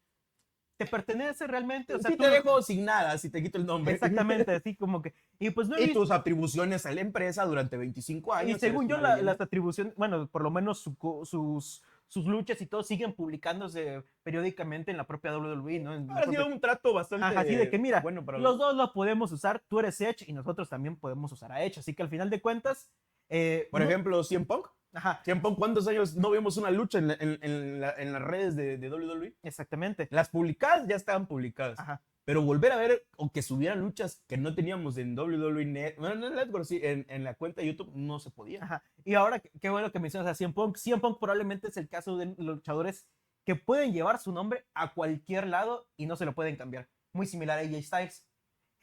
Speaker 2: ¿Te pertenece realmente?
Speaker 1: O sea, sí te dejo sin nada si te quito el nombre.
Speaker 2: Exactamente, así como que. Y pues no
Speaker 1: tus atribuciones a la empresa durante 25 años.
Speaker 2: Y según yo, las atribuciones, bueno, por lo menos sus luchas y todo siguen publicándose periódicamente en la propia WWE, ¿no?
Speaker 1: Ha sido un trato bastante
Speaker 2: así de que, mira,
Speaker 1: bueno para
Speaker 2: los dos lo podemos usar, tú eres Edge y nosotros también podemos usar a Edge. Así que al final de cuentas.
Speaker 1: Por ejemplo, CM Punk.
Speaker 2: Ajá.
Speaker 1: CM Punk, ¿cuántos años no vimos una lucha en las redes de WWE?
Speaker 2: Exactamente.
Speaker 1: Las publicadas ya estaban publicadas.
Speaker 2: Ajá.
Speaker 1: Pero volver a ver o que subieran luchas que no teníamos en WWE Net, bueno, en Network, sí, en la cuenta de YouTube no se podía.
Speaker 2: Ajá. Y ahora, qué bueno que mencionas a CM Punk. CM Punk probablemente es el caso de luchadores que pueden llevar su nombre a cualquier lado y no se lo pueden cambiar. Muy similar a AJ Styles.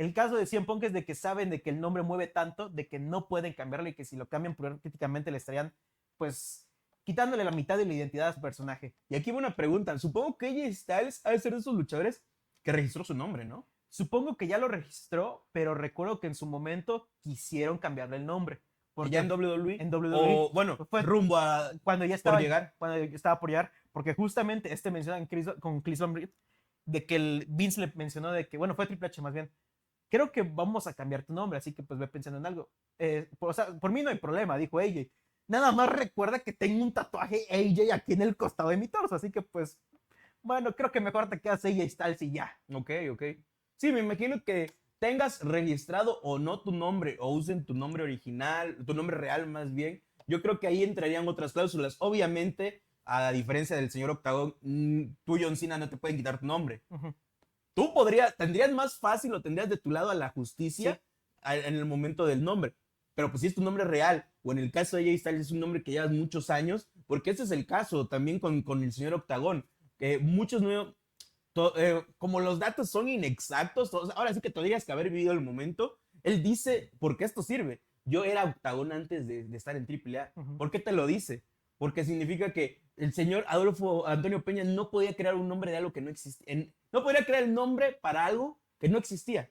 Speaker 2: El caso de CM Punk es de que saben de que el nombre mueve tanto, de que no pueden cambiarlo y que si lo cambian prácticamente le estarían, pues, quitándole la mitad de la identidad a su personaje.
Speaker 1: Y aquí va una pregunta. Supongo que AJ Styles ha de ser de esos luchadores que registró su nombre, ¿no?
Speaker 2: Supongo que ya lo registró, pero recuerdo que en su momento quisieron cambiarle el nombre.
Speaker 1: Porque ya en WWE.
Speaker 2: En WWE.
Speaker 1: O, bueno,
Speaker 2: fue
Speaker 1: rumbo a.
Speaker 2: Cuando ya estaba
Speaker 1: por llegar.
Speaker 2: Cuando estaba por llegar. Porque justamente menciona con Chris Van Vliet de que el Vince le mencionó de que, bueno, fue Triple H más bien. Creo que vamos a cambiar tu nombre, así que pues ve pensando en algo. O sea, por mí no hay problema, dijo AJ. Nada más recuerda que tengo un tatuaje AJ aquí en el costado de mi torso, así que pues, bueno, creo que mejor te quedas AJ Styles y ya.
Speaker 1: Ok. Sí, me imagino que tengas registrado o no tu nombre, o usen tu nombre original, tu nombre real más bien. Yo creo que ahí entrarían otras cláusulas. Obviamente, a diferencia del señor Octagon, tú, John Cena, no te pueden quitar tu nombre. Tú tendrías más fácil o tendrías de tu lado a la justicia en el momento del nombre. Pero pues si es tu nombre real, o en el caso de AJ Styles es un nombre que llevas muchos años, porque ese es el caso también con el señor Octagon, que muchos no, como los datos son inexactos, ahora sí que tendrías que haber vivido el momento, él dice, ¿por qué esto sirve? Yo era Octagon antes de estar en AAA. ¿Por qué te lo dice? Porque significa que el señor Adolfo Antonio Peña no podía crear un nombre de algo que no existía. No podía crear el nombre para algo que no existía.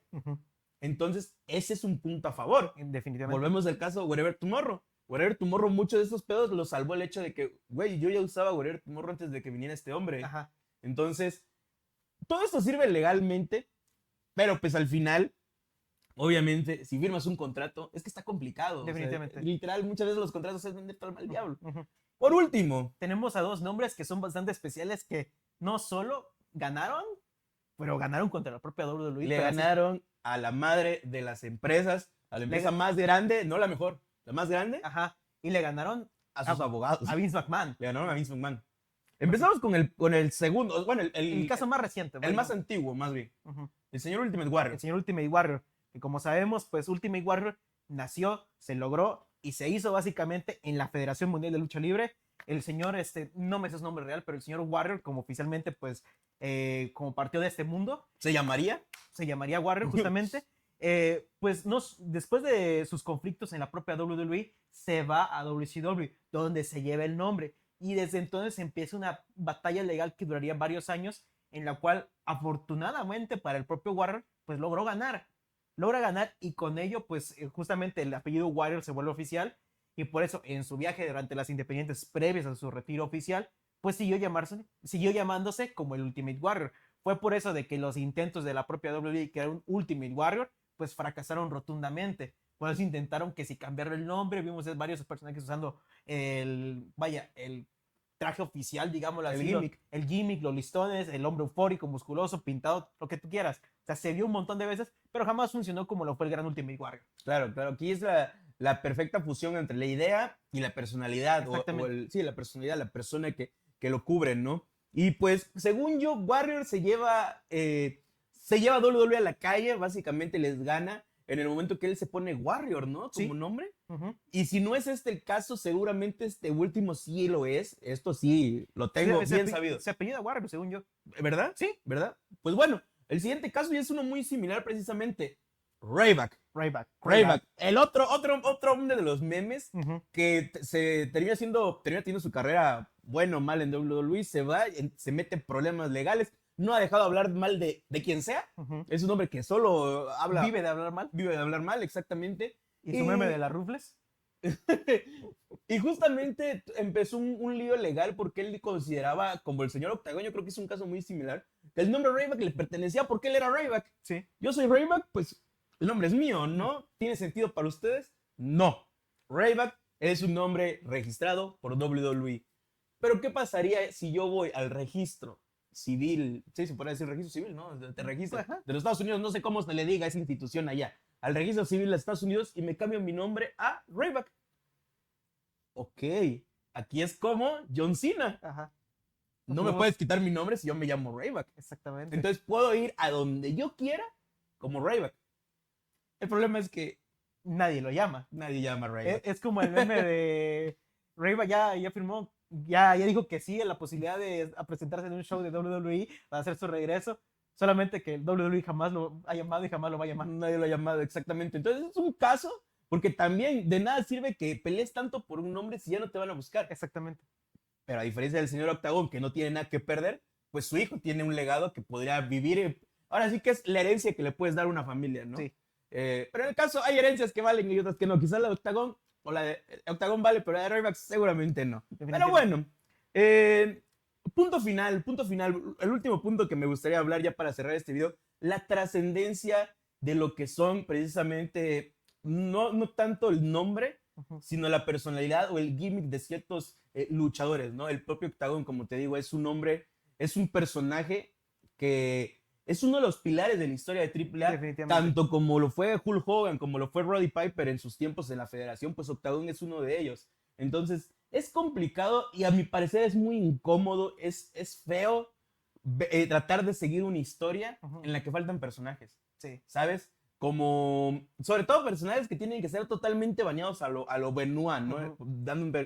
Speaker 1: Entonces, ese es un punto a favor.
Speaker 2: Definitivamente.
Speaker 1: Volvemos al caso Wherever Tomorrow. Wherever Tomorrow, muchos de estos pedos los salvó el hecho de que, güey, yo ya usaba Wherever Tomorrow antes de que viniera este hombre.
Speaker 2: Ajá.
Speaker 1: Entonces, todo esto sirve legalmente, pero pues al final, obviamente, si firmas un contrato, es que está complicado.
Speaker 2: Definitivamente.
Speaker 1: O sea, literal, muchas veces los contratos es vender todo al diablo. Por último,
Speaker 2: tenemos a dos nombres que son bastante especiales que no solo ganaron, pero ganaron contra la propia WWE.
Speaker 1: Le ganaron a la madre de las empresas, a la empresa más grande, no la mejor, la más grande.
Speaker 2: Ajá. Y le ganaron
Speaker 1: a sus abogados.
Speaker 2: A Vince McMahon.
Speaker 1: Le ganaron a Vince McMahon. Empezamos con el segundo, bueno, el
Speaker 2: caso más reciente.
Speaker 1: El más antiguo, más bien. El señor Ultimate Warrior.
Speaker 2: El señor Ultimate Warrior. Que como sabemos, pues Ultimate Warrior nació, se logró y se hizo básicamente en la Federación Mundial de Lucha Libre. El señor, no me sé su nombre real, pero el señor Warrior, como oficialmente, pues, como partió de este mundo.
Speaker 1: ¿Se llamaría?
Speaker 2: Se llamaría Warrior, justamente. Pues después de sus conflictos en la propia WWE, se va a WCW, donde se lleva el nombre. Y desde entonces empieza una batalla legal que duraría varios años, en la cual, afortunadamente para el propio Warrior, pues logró ganar. Logra ganar y con ello, pues justamente el apellido Warrior se vuelve oficial. Y por eso, en su viaje durante las independientes previas a su retiro oficial, pues siguió llamándose como el Ultimate Warrior. Fue por eso de que los intentos de la propia WWE crear un Ultimate Warrior, pues fracasaron rotundamente. Por eso intentaron que si cambiaron el nombre, vimos varios personajes usando el traje oficial, digámoslo así. El gimmick, los listones, el hombre eufórico, musculoso, pintado, lo que tú quieras. O sea, se vio un montón de veces, pero jamás funcionó como lo fue el gran Ultimate Warrior.
Speaker 1: Claro. Aquí es la perfecta fusión entre la idea y la personalidad. Sí, la personalidad, la persona que lo cubre, ¿no? Y pues, según yo, Warrior se lleva a WWE a la calle, básicamente les gana en el momento que él se pone Warrior, ¿no? Como nombre. Y si no es este el caso, seguramente este último sí lo es. Esto sí lo tengo bien sabido.
Speaker 2: Se apellida Warrior, según yo.
Speaker 1: ¿Verdad?
Speaker 2: Sí.
Speaker 1: ¿Verdad? Pues bueno, el siguiente caso ya es uno muy similar precisamente. Ryback. El otro hombre de los memes que termina teniendo su carrera bueno o mal en WWE, se va, se mete en problemas legales. No ha dejado de hablar mal de quien sea. Es un hombre que solo habla.
Speaker 2: Vive de hablar mal.
Speaker 1: Vive de hablar mal, exactamente.
Speaker 2: ¿Y su meme de la Rufles?
Speaker 1: Y justamente empezó un lío legal porque él consideraba, como el señor Octagon, yo creo que es un caso muy similar, que el nombre Ryback le pertenecía porque él era Ryback.
Speaker 2: Sí.
Speaker 1: Yo soy Ryback, pues el nombre es mío, ¿no? ¿Tiene sentido para ustedes? No. Ryback es un nombre registrado por WWE. Pero ¿qué pasaría si yo voy al registro civil? Sí, se puede decir registro civil, ¿no? Te registro. De los Estados Unidos, no sé cómo se le diga a esa institución allá. Al registro civil de Estados Unidos y me cambio mi nombre a Ryback. Ok, aquí es como John Cena.
Speaker 2: Ajá.
Speaker 1: No me puedes quitar mi nombre si yo me llamo Ryback.
Speaker 2: Exactamente.
Speaker 1: Entonces puedo ir a donde yo quiera como Ryback. El problema es que
Speaker 2: nadie lo llama.
Speaker 1: Nadie llama Ryback.
Speaker 2: Es como el meme de Ryback ya firmó, ya dijo que sí a la posibilidad de presentarse en un show de WWE para hacer su regreso. Solamente que el WWE jamás lo ha llamado y jamás lo va a llamar.
Speaker 1: Nadie lo ha llamado, exactamente. Entonces es un caso, porque también de nada sirve que pelees tanto por un nombre si ya no te van a buscar.
Speaker 2: Exactamente.
Speaker 1: Pero a diferencia del señor Octagón, que no tiene nada que perder, pues su hijo tiene un legado que podría vivir. Ahora sí que es la herencia que le puedes dar a una familia, ¿no?
Speaker 2: Sí.
Speaker 1: Pero en el caso hay herencias que valen y otras que no. Quizás la de Octagón o la de Octagón vale, pero la de Ryback seguramente no. Pero bueno, punto final. El último punto que me gustaría hablar ya para cerrar este video, la trascendencia de lo que son precisamente, no tanto el nombre, sino la personalidad o el gimmick de ciertos luchadores, ¿no? El propio Octagón, como te digo, es un hombre, es un personaje que es uno de los pilares de la historia de AAA, tanto como lo fue Hulk Hogan, como lo fue Roddy Piper en sus tiempos en la federación, pues Octagón es uno de ellos. Entonces, es complicado y a mi parecer es muy incómodo, es feo tratar de seguir una historia en la que faltan personajes,
Speaker 2: sí.
Speaker 1: ¿sabes? Como, sobre todo personajes que tienen que ser totalmente bañados a lo Benoit, ¿no? Dando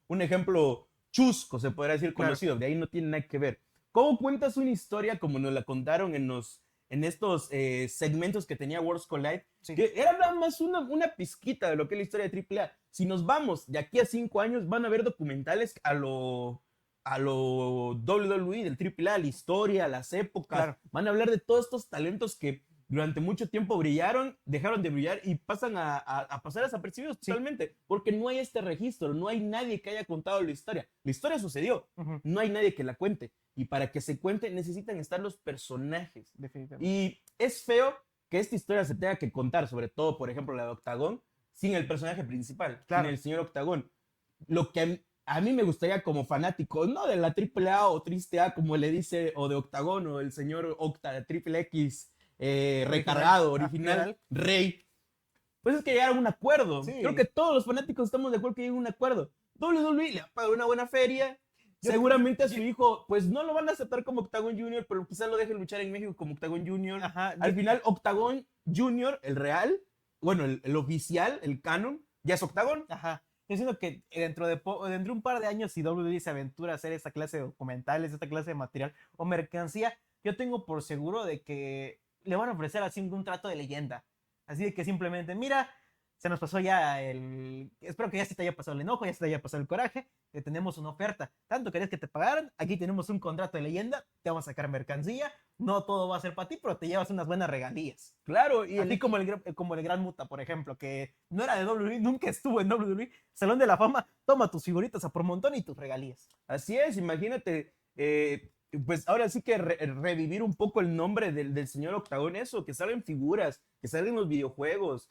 Speaker 1: un ejemplo chusco, se podría decir, conocido, de ahí no tiene nada que ver. ¿Cómo cuentas una historia como nos la contaron en estos segmentos que tenía Worlds Collide? Sí. Que era nada más una pizquita de lo que es la historia de AAA. Si nos vamos de aquí a 5 años, van a haber documentales a lo WWE, del AAA, la historia, las épocas. Claro. Van a hablar de todos estos talentos que durante mucho tiempo brillaron, dejaron de brillar y pasan a pasar desapercibidos totalmente, porque no hay este registro, no hay nadie que haya contado la historia. La historia sucedió, no hay nadie que la cuente. Y para que se cuente necesitan estar los personajes. Definitivamente. Y es feo que esta historia se tenga que contar, sobre todo, por ejemplo, la de Octagón, sin el personaje principal, sin el señor Octagón. Lo que a mí me gustaría como fanático, no de la AAA o Triste A, como le dice, o de Octagón, o el señor Octa, de Triple X, recargado, original, Rey, pues es que llegaron a un acuerdo. Sí. Creo que todos los fanáticos estamos de acuerdo que lleguen a un acuerdo. WWE le va a pagar una buena feria. Seguramente a su hijo, pues no lo van a aceptar como Octagon Junior, pero quizás lo dejen luchar en México como Octagon Junior. Al final, Octagon Junior, el real, bueno, el oficial, el canon, ya es Octagon.
Speaker 2: Yo siento que dentro de un par de años, si WWE se aventura a hacer esta clase de documentales, esta clase de material o mercancía, yo tengo por seguro de que le van a ofrecer así un trato de leyenda. Así de que simplemente, mira, se nos pasó ya espero que ya se te haya pasado el enojo, ya se te haya pasado el coraje, que tenemos una oferta. Tanto querés que te pagaran, aquí tenemos un contrato de leyenda, te vamos a sacar mercancía, no todo va a ser para ti, pero te llevas unas buenas regalías.
Speaker 1: Claro, y
Speaker 2: así como el Gran Muta, por ejemplo, que no era de WWE, nunca estuvo en WWE, Salón de la Fama, toma tus figuritas a por montón y tus regalías.
Speaker 1: Así es, imagínate, pues ahora sí que revivir un poco el nombre del señor Octagón, eso, que salen figuras, que salen los videojuegos,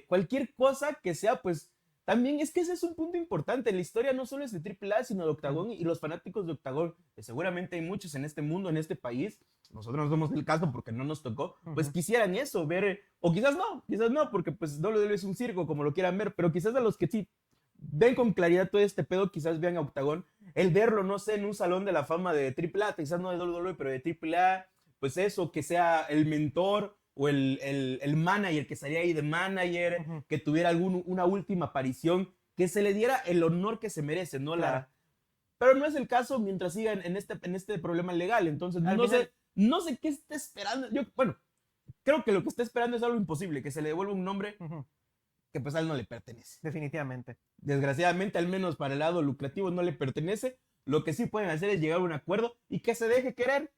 Speaker 1: cualquier cosa que sea, pues también es que ese es un punto importante. La historia no solo es de AAA, sino de Octagón y los fanáticos de Octagón, que seguramente hay muchos en este mundo, en este país. Nosotros no somos el caso porque no nos tocó, pues quisieran eso, ver, o quizás no, porque pues WWE es un circo, como lo quieran ver, pero quizás a los que sí ven con claridad todo este pedo, quizás vean a Octagón, el verlo, no sé, en un salón de la fama de AAA, quizás no de WWE, pero de AAA, pues eso, que sea el mentor o el manager, que salía ahí de manager, que tuviera una última aparición, que se le diera el honor que se merece, ¿no? Claro. Pero no es el caso mientras sigan en este problema legal, entonces no sé qué está esperando. Bueno, creo que lo que está esperando es algo imposible, que se le devuelva un nombre que pues a él no le pertenece.
Speaker 2: Definitivamente.
Speaker 1: Desgraciadamente, al menos para el lado lucrativo no le pertenece. Lo que sí pueden hacer es llegar a un acuerdo y que se deje querer,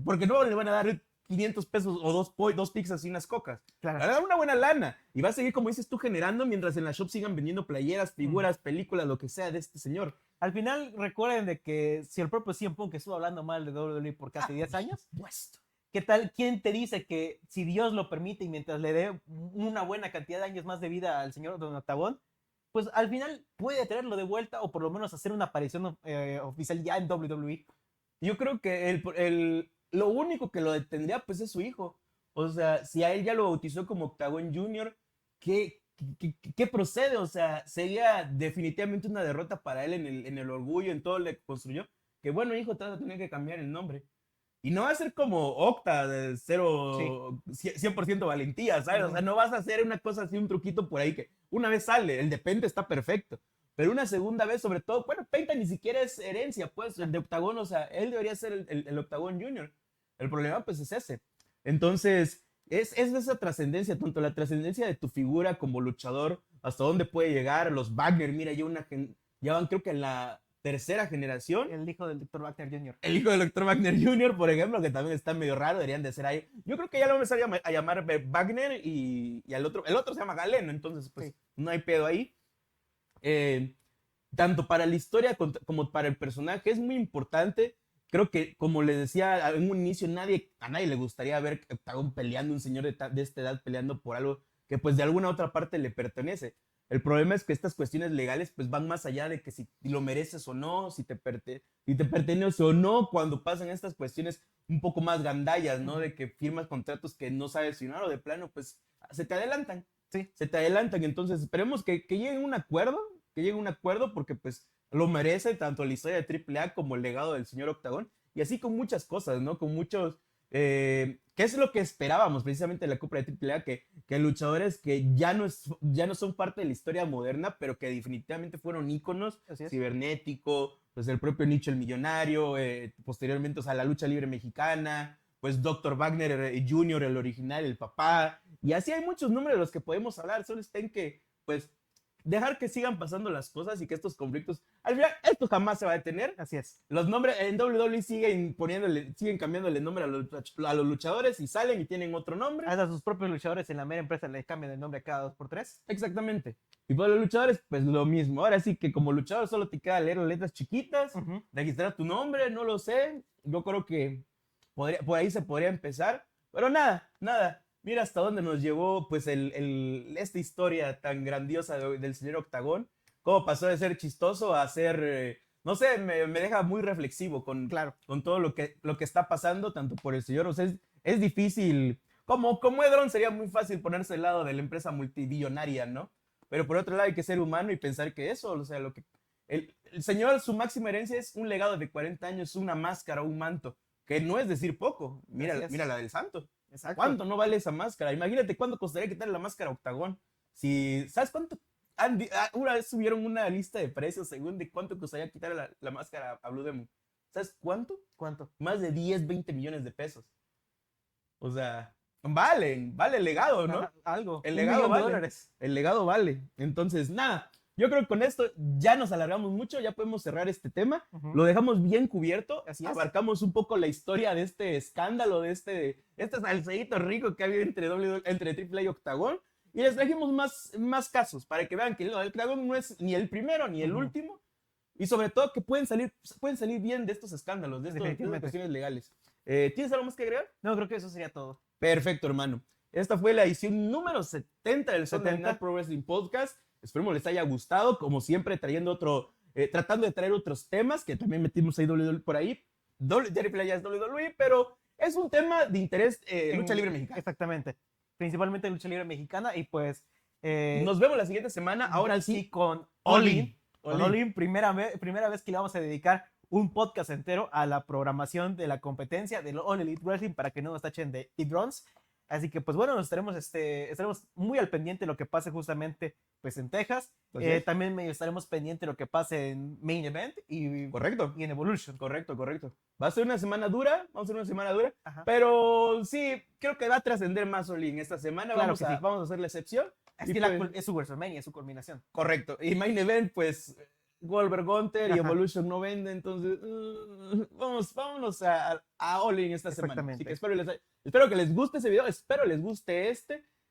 Speaker 1: porque no le van a dar 500 pesos o dos pizzas y unas cocas. Claro. Le van a dar una buena lana y va a seguir, como dices tú, generando mientras en la shop sigan vendiendo playeras, figuras, películas, lo que sea de este señor.
Speaker 2: Al final, recuerden de que si el propio CM Punk estuvo hablando mal de WWE por casi 10 años, ¿qué tal? ¿Quién te dice que si Dios lo permite y mientras le dé una buena cantidad de años más de vida al señor Don Octagón, pues al final puede traerlo de vuelta o por lo menos hacer una aparición oficial ya en WWE?
Speaker 1: Yo creo que lo único que lo detendría pues es su hijo. O sea, si a él ya lo bautizó como Octagón Junior, ¿qué procede? O sea, sería definitivamente una derrota para él en el orgullo, en todo lo que construyó. Que bueno, hijo, te vas a tener que cambiar el nombre. Y no va a ser como Octa, de 100% valentía, ¿sabes? O sea, no vas a hacer una cosa así, un truquito por ahí que una vez sale, el depende está perfecto. Pero una segunda vez, sobre todo, bueno, Penta ni siquiera es herencia, pues, el de Octagón, o sea, él debería ser el Octagón Junior. El problema pues es ese. Entonces, es esa trascendencia, tanto la trascendencia de tu figura como luchador, hasta dónde puede llegar. Los Wagner, mira, ya van creo que en la tercera generación.
Speaker 2: El hijo del Dr. Wagner Jr.
Speaker 1: El hijo del Dr. Wagner Jr., por ejemplo, que también está medio raro, deberían de ser ahí. Yo creo que ya lo vamos a llamar Wagner y el otro se llama Galeno, entonces pues sí, no hay pedo ahí. Tanto para la historia como para el personaje es muy importante. Creo que, como les decía en un inicio, a nadie le gustaría ver Octagon peleando, un señor de esta edad peleando por algo que pues de alguna otra parte le pertenece. El problema es que estas cuestiones legales pues van más allá de que si lo mereces o no, si te pertenece o no, cuando pasan estas cuestiones un poco más gandallas, ¿no? De que firmas contratos que no sabes si no, o de plano pues se te adelantan. Sí. Se te adelantan, entonces esperemos que lleguen a un acuerdo porque pues lo merece tanto la historia de AAA como el legado del señor Octagon, y así con muchas cosas, ¿no? Con muchos, ¿qué es lo que esperábamos precisamente de la Cúpula de AAA? Que luchadores que ya no son parte de la historia moderna, pero que definitivamente fueron íconos, Cibernético, pues el propio Nicho el Millonario, posteriormente, o sea, la lucha libre mexicana, pues Dr. Wagner Jr., el original, el papá, y así hay muchos nombres de los que podemos hablar, solo estén que, pues, dejar que sigan pasando las cosas y que estos conflictos, al final, esto jamás se va a detener.
Speaker 2: Así es.
Speaker 1: Los nombres en WWE siguen cambiándole nombre a los luchadores y salen y tienen otro nombre.
Speaker 2: Hasta sus propios luchadores en la mera empresa le cambian el nombre cada 2x3.
Speaker 1: Exactamente. Y para los luchadores, pues lo mismo. Ahora sí que como luchador solo te queda leer las letras chiquitas, registrar tu nombre, no lo sé. Yo creo que por ahí se podría empezar. Pero nada. Mira hasta dónde nos llevó pues esta historia tan grandiosa del señor Octagón. Cómo pasó de ser chistoso a ser, no sé, me deja muy reflexivo con todo lo que está pasando, tanto por el señor. O sea, es difícil. Como Edron sería muy fácil ponerse al lado de la empresa multibillonaria, ¿no? Pero por otro lado hay que ser humano y pensar que eso, o sea, el señor, su máxima herencia es un legado de 40 años, una máscara, un manto, que no es decir poco. Mira la del santo. Exacto. ¿Cuánto no vale esa máscara? Imagínate cuánto costaría quitarle la máscara a Octagón. ¿Sabes cuánto? Una vez subieron una lista de precios según de cuánto costaría quitarle la máscara a Blue Demon. ¿Sabes cuánto?
Speaker 2: ¿Cuánto?
Speaker 1: Más de 10, 20 millones de pesos. O sea, vale el legado, ¿no?
Speaker 2: Algo.
Speaker 1: El legado vale. El legado vale. Entonces, nada. Yo creo que con esto ya nos alargamos mucho, ya podemos cerrar este tema. Lo dejamos bien cubierto. Así es. Abarcamos un poco la historia de este escándalo, de este salseíto rico que ha habido entre AAA y Octagón. Y les trajimos más casos para que vean que el Octagón no es ni el primero ni el último. Y sobre todo que pueden salir bien de estos escándalos, de estas cuestiones legales. ¿Tienes algo más que agregar?
Speaker 2: No, creo que eso sería todo.
Speaker 1: Perfecto, hermano. Esta fue la edición número 70 del Sunday Night Pro Wrestling Podcast. Esperemos les haya gustado, como siempre, tratando de traer otros temas, que también metimos ahí WWE por ahí. AAA ya es WWE, pero es un tema de interés, lucha libre mexicana.
Speaker 2: Exactamente. Principalmente lucha libre mexicana, y pues...
Speaker 1: nos vemos la siguiente semana, ahora sí,
Speaker 2: con All In. Con All In, primera vez que le vamos a dedicar un podcast entero a la programación de la competencia del All Elite Wrestling para que no nos tachen de e-drons. Así que pues bueno, estaremos muy al pendiente de lo que pase justamente pues en Texas. También estaremos pendiente de lo que pase en Main Event y en Evolution.
Speaker 1: Correcto. Va a ser una semana dura, pero sí, creo que va a trascender más All In esta semana.
Speaker 2: Claro
Speaker 1: vamos a hacer la excepción.
Speaker 2: Es que es su WrestleMania, es su culminación.
Speaker 1: Correcto. Y Main Event, pues... Goldberg, Gunter y Evolution no vende, entonces vámonos a All In esta semana. Así que espero que les guste ese video, espero les guste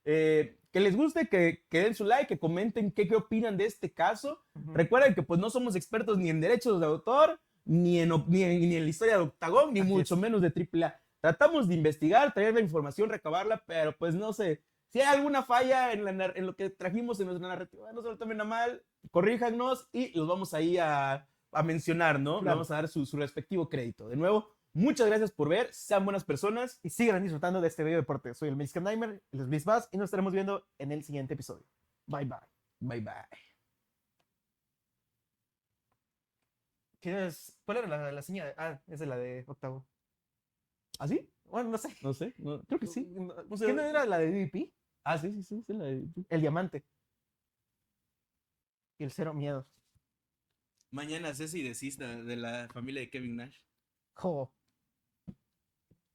Speaker 1: que les guste, que den su like, que comenten qué opinan de este caso. Recuerden que pues no somos expertos ni en derechos de autor, ni en la historia de Octagón, ni mucho menos de AAA. Tratamos de investigar, traer la información, recabarla, pero pues no sé. Si hay alguna falla en lo que trajimos en nuestra narrativa, no se lo tomen a mal, corríjanos y los vamos ahí a mencionar, ¿no? Claro. Vamos a dar su respectivo crédito. De nuevo, muchas gracias por ver, sean buenas personas
Speaker 2: y sigan disfrutando de este video deporte. Soy el Mexican Nightmare, les Bliss Bass, y nos estaremos viendo en el siguiente episodio. Bye, bye.
Speaker 1: Bye, bye.
Speaker 2: ¿Cuál era la señal? Es de la de Octavo.
Speaker 1: ¿Ah, sí?
Speaker 2: Bueno, no sé.
Speaker 1: No sé, creo que sí.
Speaker 2: ¿Qué no era la de DDP?
Speaker 1: Ah, sí, la de DDP.
Speaker 2: El diamante. Y el cero miedo.
Speaker 1: Mañana Ceci desista de la familia de Kevin Nash.
Speaker 2: Jo.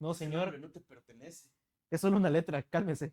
Speaker 2: No,
Speaker 1: Ese
Speaker 2: señor,
Speaker 1: nombre no te pertenece.
Speaker 2: es solo una letra, cálmese.